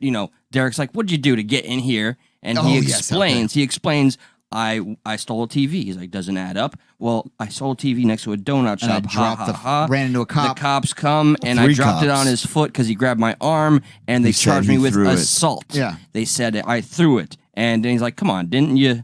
Derek's like, "What'd you do to get in here?" And Oh, he yes, explains. He explains. I stole a TV. He's like, doesn't add up. Well, I sold a TV next to a donut And I shop. dropped ran into a cop. The cops come and I 3 dropped it cops. on his foot because he grabbed my arm and they He said charged he me with threw it. assault. Yeah. They said I threw it, and then he's like, "Come on, didn't you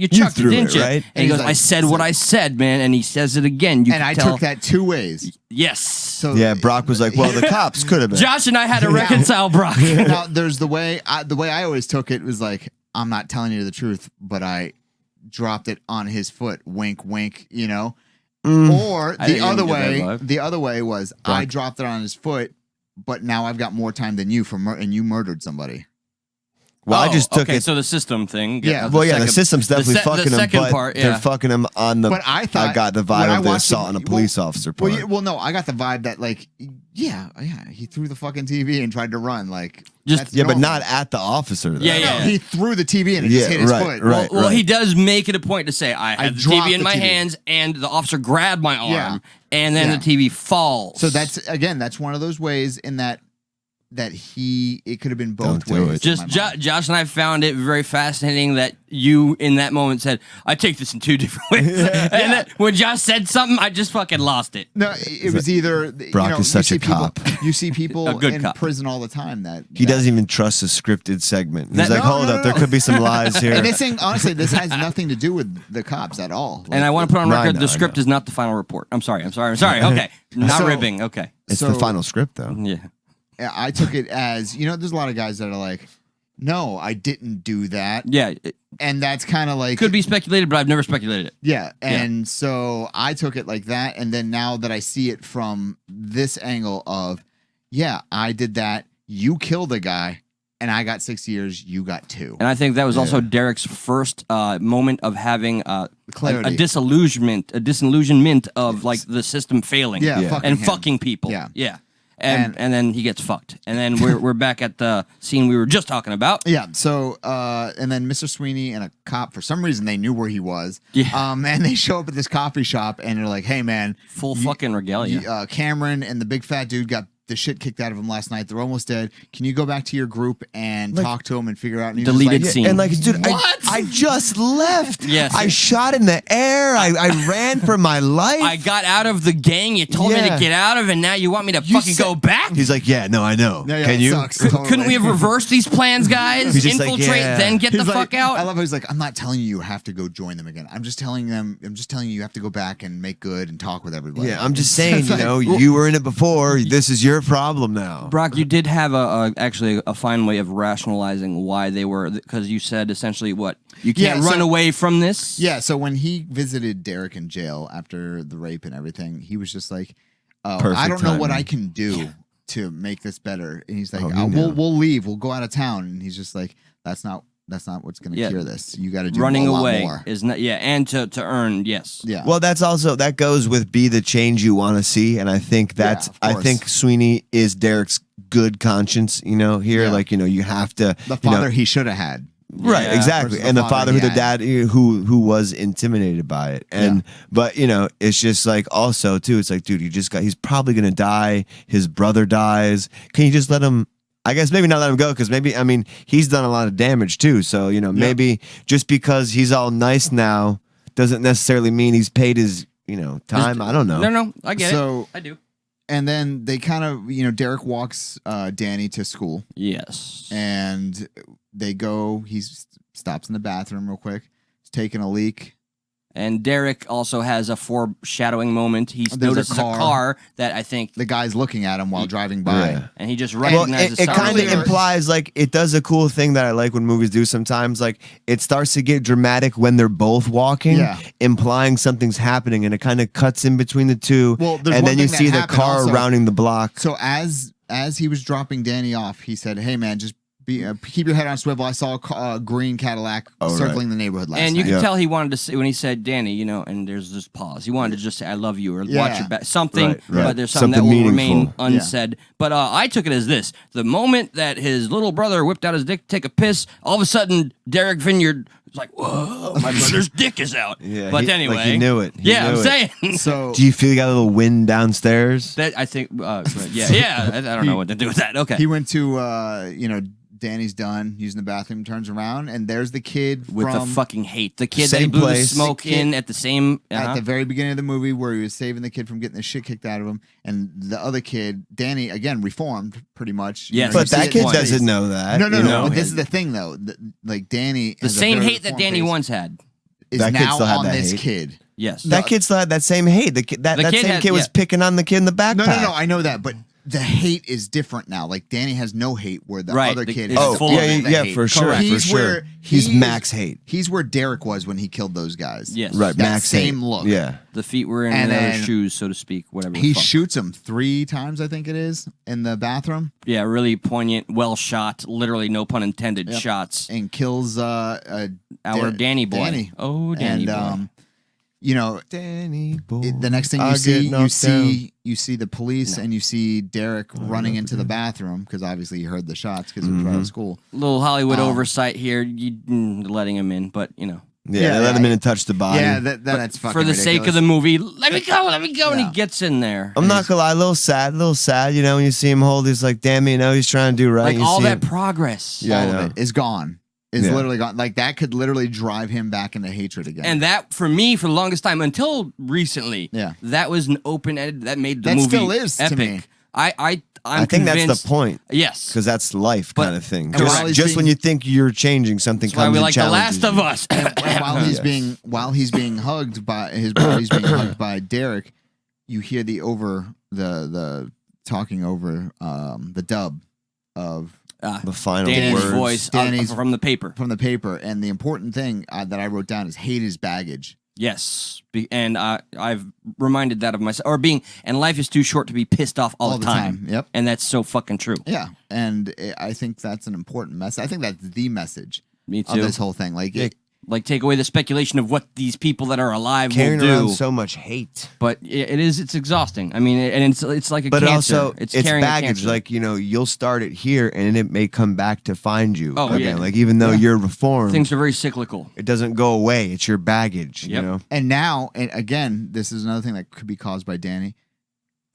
chucked threw it, didn't it, you?" right? And he goes, he's like, "I said what I said, man," and he says it again. You And can I tell. took that 2 ways. Yes. So Yeah, Brock was like, well, the cops could have been. Josh and I had to reconcile Brock. now there's the way I always took it was like, I'm not telling you the truth, but I dropped it on his foot. Wink, wink. Or I the didn't other get that way. vibe. The other way was I dropped it on his foot, but now I've got more time than you and you murdered somebody. Well, I just took okay, it. So the system thing. Yeah. The system's definitely fucking him, second but part, they're yeah. fucking him on the. But I thought got the when I vibe of the watched assault on a police officer part. No, I got the vibe that like, yeah, he threw the fucking TV and tried to run. Like, Just- that's Yeah, but normal. not at the officer. Though. Yeah, No, yeah. he threw the TV and it just hit his right, foot. right. Well, he does make it a point to say, I I had the dropped TV in the my TV. hands, and the officer grabbed my arm, Yeah. and then Yeah. the TV falls. So that's one of those ways in that it could have been both Don't do ways. it. just in my mind. Josh and I found it very fascinating that you, in that moment, said, I take this in 2 different ways. And then when Josh said something, I just fucking lost it. No, it was either Brock is such a cop. You see people A good in cop. prison all the time that He doesn't even trust a scripted segment. He's That- like, No, hold up, there could be some lies here. And this thing, honestly, this has nothing to do with the cops at all. And I want to put on I record, know, the I script know. is not the final report. I'm sorry. Okay. Not So- ribbing. Okay. It's so- the final script, though. Yeah. I took it as there's a lot of guys that are like, no, I didn't do that, Yeah. It and that's kind of like could be speculated, but I've never speculated it. Yeah, and so I took it like that, and then now that I see it from this angle of, yeah, I did that. You killed a guy, and I got 6 years. You got 2. And I think that was also Derek's first moment of having a Clarity. disillusionment of like the system failing. Yeah, Yeah. fucking and him. fucking people. Yeah. Yeah. And then he gets fucked. And then we're back at the scene we were just talking about. Yeah. So, and then Mr. Sweeney and a cop, for some reason, they knew where he was. Yeah. And they show up at this coffee shop, and they're like, "Hey, man, Full fucking regalia. Cameron and the big fat dude got the shit kicked out of him last night. They're almost dead. Can you go back to your group and talk to him and figure out?" And he's just Deleted like, scene. And like, dude, What? I just left. Yes. I shot in the air. I ran for my life. I got out of the gang you told me to Yeah. get out of, and now you want me to fucking go back? He's like, yeah, no, I know. Yeah, Can it you? sucks. Totally. Couldn't we have reversed these plans, guys? He's just like, Infiltrate, yeah. then get the He's like- fuck out? I love how he's like, I'm not telling you have to go join them again. I'm just telling you have to go back and make good and talk with everybody. Yeah, I'm just saying, It's like, you were in it before. This is your problem now. Brock, you did have actually a fine way of rationalizing why they were, because you said essentially what? You can't Yeah, run so- away from this? Yeah, so when he visited Derek in jail after the rape and everything, he was just like, Perfect I don't know what timing. I can do to make this better. And he's like, Oh, you know. we'll leave. We'll go out of town. And he's just like, that's not what's going to Yeah. cure this. You got to do Running a lot away more. is not, and to earn, yes. Yeah. Well, that goes with be the change you want to see, and I think that's of I course. think Sweeney is Derek's good conscience. Here, Yeah. you have to the father he should have had. Right, Yeah, exactly, versus and the the father father who he the had. dad who was intimidated by it, and but it's just like also too, it's like, dude, he's probably gonna die. His brother dies. Can you just let him? I guess maybe not let him go because maybe he's done a lot of damage too. So maybe just because he's all nice now doesn't necessarily mean he's paid his time. I don't know. No, I get So- it. I do. And then they kind of, Derek walks Danny to school. Yes. And they go, he stops in the bathroom real quick. He's taking a leak. And Derek also has a foreshadowing moment. He notices a car that I think the guy's looking at him while driving by, and he just recognizes. It kind of implies like it does a cool thing that I like when movies do sometimes. Like it starts to get dramatic when they're both walking, implying something's happening, and it kind of cuts in between the two. Well, and then you see the car also, rounding the block. So as he was dropping Danny off, he said, "Hey man, just keep your head on swivel. I saw a green Cadillac circling the neighborhood last night." And you can tell he wanted to say, when he said Danny, you know, and there's this pause. He wanted to just say, "I love you," or "Watch your back," something. But there's something that will remain unsaid. But I took it as this: the moment that his little brother whipped out his dick to take a piss, all of a sudden Derek Vineyard was like, "Whoa, my brother's dick is out." But anyway, like he knew it. I'm saying. So, do you feel you got a little wind downstairs? That I think, I don't know what to do with that. Okay, he went to Danny's done using the bathroom, turns around, and there's the kid with from the fucking hate. The kid that he blew the smoke in at the same at the very beginning of the movie where he was saving the kid from getting the shit kicked out of him, and the other kid, Danny, again reformed pretty much. Yes, but that kid doesn't know that. No. But this is the thing, though. Like Danny, the same hate that Danny once had is now on this kid. Yes, that kid still had that same hate. That same kid was picking on the kid in the backpack. No. I know that, but the hate is different now. Like Danny has no hate, where the other kid is full of hate. For sure. He's max hate. He's where Derek was when he killed those guys. Yes, right. That Max same hate. look. Yeah, the feet were in their shoes, so to speak. Whatever. He shoots him 3 times, I think it is, in the bathroom. Yeah, really poignant, well shot. Literally, no pun intended. Shots and kills our Danny boy. Danny. Oh, Danny boy. You know, Danny boy. The next thing you see the police and you see Derek running into the bathroom because obviously he heard the shots because he was right out of school. Little Hollywood oversight here, letting him in, but you know. Yeah, they let him in and touch the body. Yeah, that's fucking for the ridiculous. sake of the movie. Let me go, and he gets in there. I'm not gonna lie, a little sad, you know, when you see him hold. He's like, damn, you know, he's trying to do right. Like all that progress, all of it is gone. Is literally gone. Like that could literally drive him back into hatred again. And that, for me, for the longest time, until recently, that was an open-ended, that made the movie still is epic. To me. I think that's the point. Yes. Because that's life kind of thing. And Just when you think you're changing, something that's comes why we and like The Last of Us. And while he's being hugged by his body's being hugged by Derek, you hear the talking over the dub of the final Danny's words. voice from the paper. From the paper. And the important thing that I wrote down is hate is baggage. Yes. And I've reminded that of myself. And life is too short to be pissed off all the time. Yep. And that's so fucking true. Yeah. And I think that's an important message. I think that's the message. Me too. Of this whole thing. Like take away the speculation of what these people that are alive carrying will do. Around so much hate, but it's exhausting. I mean, and it's like a but cancer. Also it's baggage. Like you'll start it here, and it may come back to find you. Oh again. yeah. Like even though you're reformed, things are very cyclical. It doesn't go away. It's your baggage. Yep. You know. And now, and again, this is another thing that could be caused by Danny.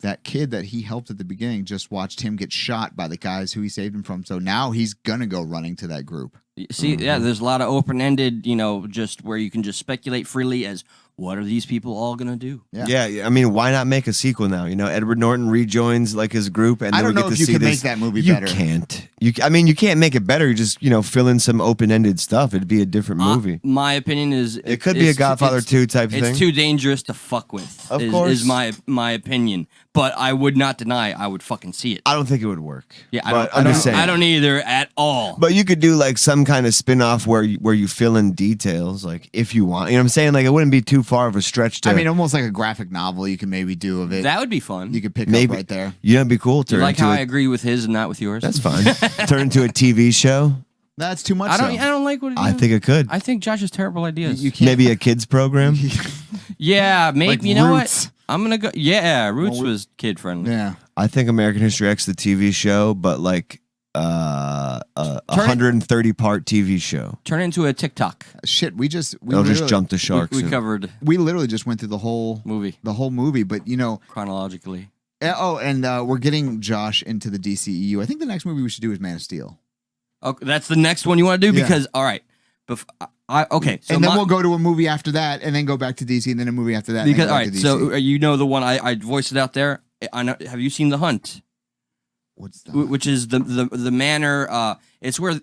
That kid that he helped at the beginning just watched him get shot by the guys who he saved him from. So now he's gonna go running to that group. See, there's a lot of open-ended, just where you can just speculate freely as what are these people all gonna do? Yeah. I mean, why not make a sequel now? Edward Norton rejoins like his group, and I then don't know if you can make that movie better. You can't. You can't make it better. You just fill in some open-ended stuff. It'd be a different movie. My opinion is it could be a Godfather 2 type thing. It's too dangerous to fuck with. Of course, is my opinion. But I would not deny I would fucking see it. I don't think it would work. Yeah, I don't either at all. But you could do like some kind of spin-off where you fill in details, like if you want. You know what I'm saying? Like it wouldn't be too far of a stretch to. I mean, almost like a graphic novel you can maybe do of it. That would be fun. You could pick up right there. It'd be cool. You like how I agree with his and not with yours? That's fine. Turn into a TV show. That's too much. I don't like what. I think it could. I think Josh has terrible ideas. You can't. Maybe a kids program. Yeah, maybe. Like you know Roots. what? I'm gonna go. Yeah, Roots was kid friendly. Yeah. I think American History X the TV show, but like 130-part TV show. Turn it into a TikTok. Shit, we just jump the sharks. We covered. We literally just went through the whole movie. But chronologically. And we're getting Josh into the DCEU. I think the next movie we should do is Man of Steel. Okay, that's the next one you want to do because all right. Okay, so and then we'll go to a movie after that, and then go back to DC, and then a movie after that. Because all right, so the one I voiced it out there. I know. Have you seen The Hunt? What's that? Which is the manner. It's where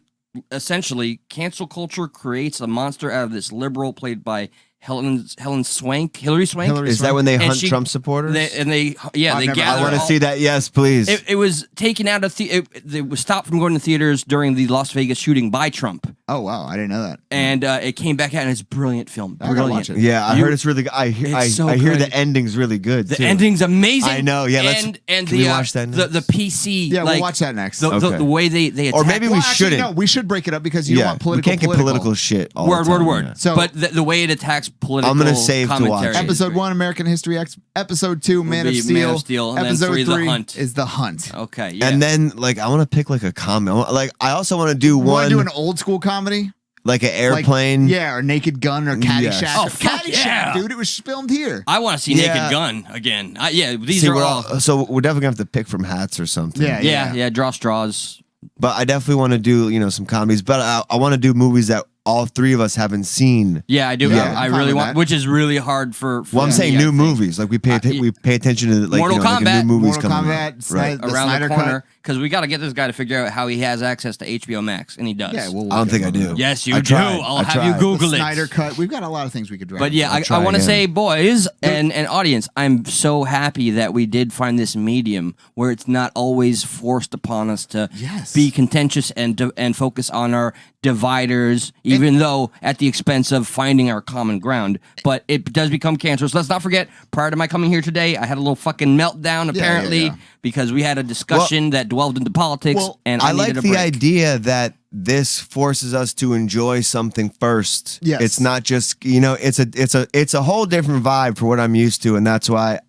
essentially cancel culture creates a monster out of this liberal played by Hillary Swank. Is that when they hunt Trump supporters? They gather. I want to see that. Yes, please. It was taken out of it was stopped from going to theaters during the Las Vegas shooting by Trump. Oh wow, I didn't know that. And it came back out, and it's a brilliant film. I gotta watch it. Yeah, I heard it's really good. I hear the ending's really good. The too. ending's amazing. I know. Yeah, can we watch that next? the PC. Yeah, like, we'll watch that next. The way they attack. Or maybe we shouldn't. No, we should break it up because you don't want political. We can't get political shit. All the time, Word. Yeah. So, but the way it attacks political. I'm gonna save to watch it. Episode 1, American History X. Episode 2, Man of Steel. And Episode then 3 The Hunt. is The Hunt. Okay. Yeah. And then I want to pick a comedy. I also want to do one. Want to do an old school comedy? Like an airplane. Or Naked Gun or Caddyshack. Yes. Oh, fuck Caddyshack, yeah. dude. It was filmed here. I want to see Naked Gun again. These are all. So we're definitely gonna have to pick from hats or something. Yeah. Draw straws. But I definitely want to do some comedies. But I want to do movies that all three of us haven't seen. Yeah, I do. Yeah, I really want, which is really hard for. Well, I'm saying new movies. Like we pay attention to Mortal Kombat. new movies Mortal coming Kombat, out. Right. Around the corner, because we got to get this guy to figure out how he has access to HBO Max, and he does. Yeah, I don't think I do. Yes, you I do. tried. I'll I have tried. you Google the it. Snyder Cut. We've got a lot of things we could drag. But yeah, I'll I want to again. say, boys and audience, I'm so happy that we did find this medium where it's not always forced upon us to be contentious and focus on our dividers, even though at the expense of finding our common ground. But it does become cancerous. Let's not forget, prior to my coming here today, I had a little fucking meltdown, apparently, because we had a discussion that dwelled into politics, and I like needed a the break. idea that this forces us to enjoy something first. Yes. It's not just it's a whole different vibe for what I'm used to, and that's why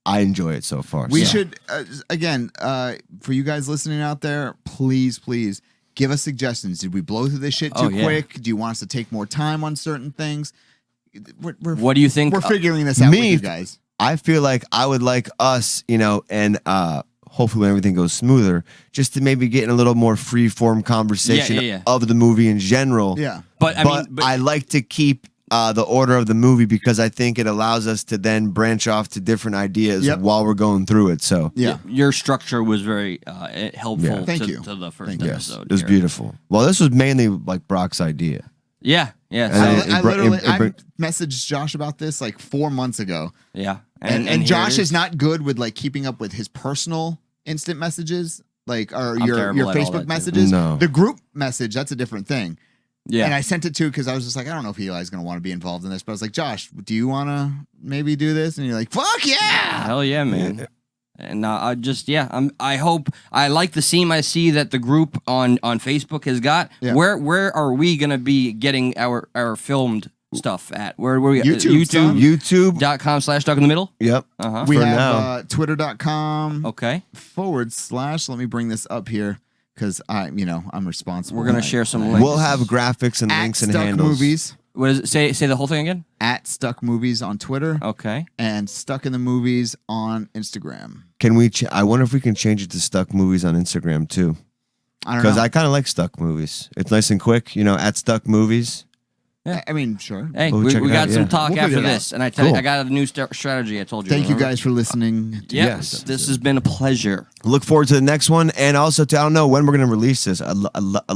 I enjoy it so far. We should again for you guys listening out there, please give us suggestions. Did we blow through this shit too quick? Do you want us to take more time on certain things? What do you think? We're figuring this out with you guys. I feel like I would like us, and hopefully when everything goes smoother, just to maybe get in a little more free-form conversation of the movie in general. Yeah. But I like to keep the order of the movie because I think it allows us to then branch off to different ideas while we're going through it. So your structure was very helpful. Thank you. To the first yes, episode. it was beautiful. Well, this was mainly like Brock's idea. Yeah. I messaged Josh about this like 4 months ago. Yeah. And Josh is not good with like keeping up with his personal instant messages, like or your Facebook messages. No. The group message, that's a different thing. Yeah. And I sent it to because I was just like, I don't know if Eli's going to want to be involved in this, but I was like, Josh, do you want to maybe do this? And you're like, fuck yeah. Hell yeah, man. And I just, I hope, I like the seam I see that the group on Facebook has got. Yeah. Where are we going to be getting our filmed stuff at? Where we YouTube. YouTube.com/stuck in the middle. Yep. We For have now. Twitter.com Okay. / let me bring this up here because I'm responsible. We're going to share some links. We'll have graphics and at links and Stuck handles. Movies. What is it? Say the whole thing again? At Stuck Movies on Twitter. Okay. And Stuck in the Movies on Instagram. Can we? I wonder if we can change it to Stuck Movies on Instagram too. I don't know. Because I kind of like Stuck Movies. It's nice and quick. At Stuck Movies. Yeah. I mean, sure. Hey, We'll we check it got out, some yeah. talk We'll after figure it this, and I tell you, Cool. I got a new strategy I told you. Thank you remember? guys for listening. Yes, this has been a pleasure. Look forward to the next one, and also I don't know when we're going to release this. I'd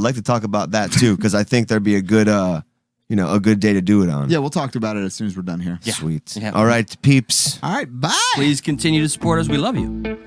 like to talk about that too, because I think there'd be a good, a good day to do it on. Yeah, we'll talk about it as soon as we're done here. Sweet. Yeah. All right, peeps. All right, bye. Please continue to support us. We love you.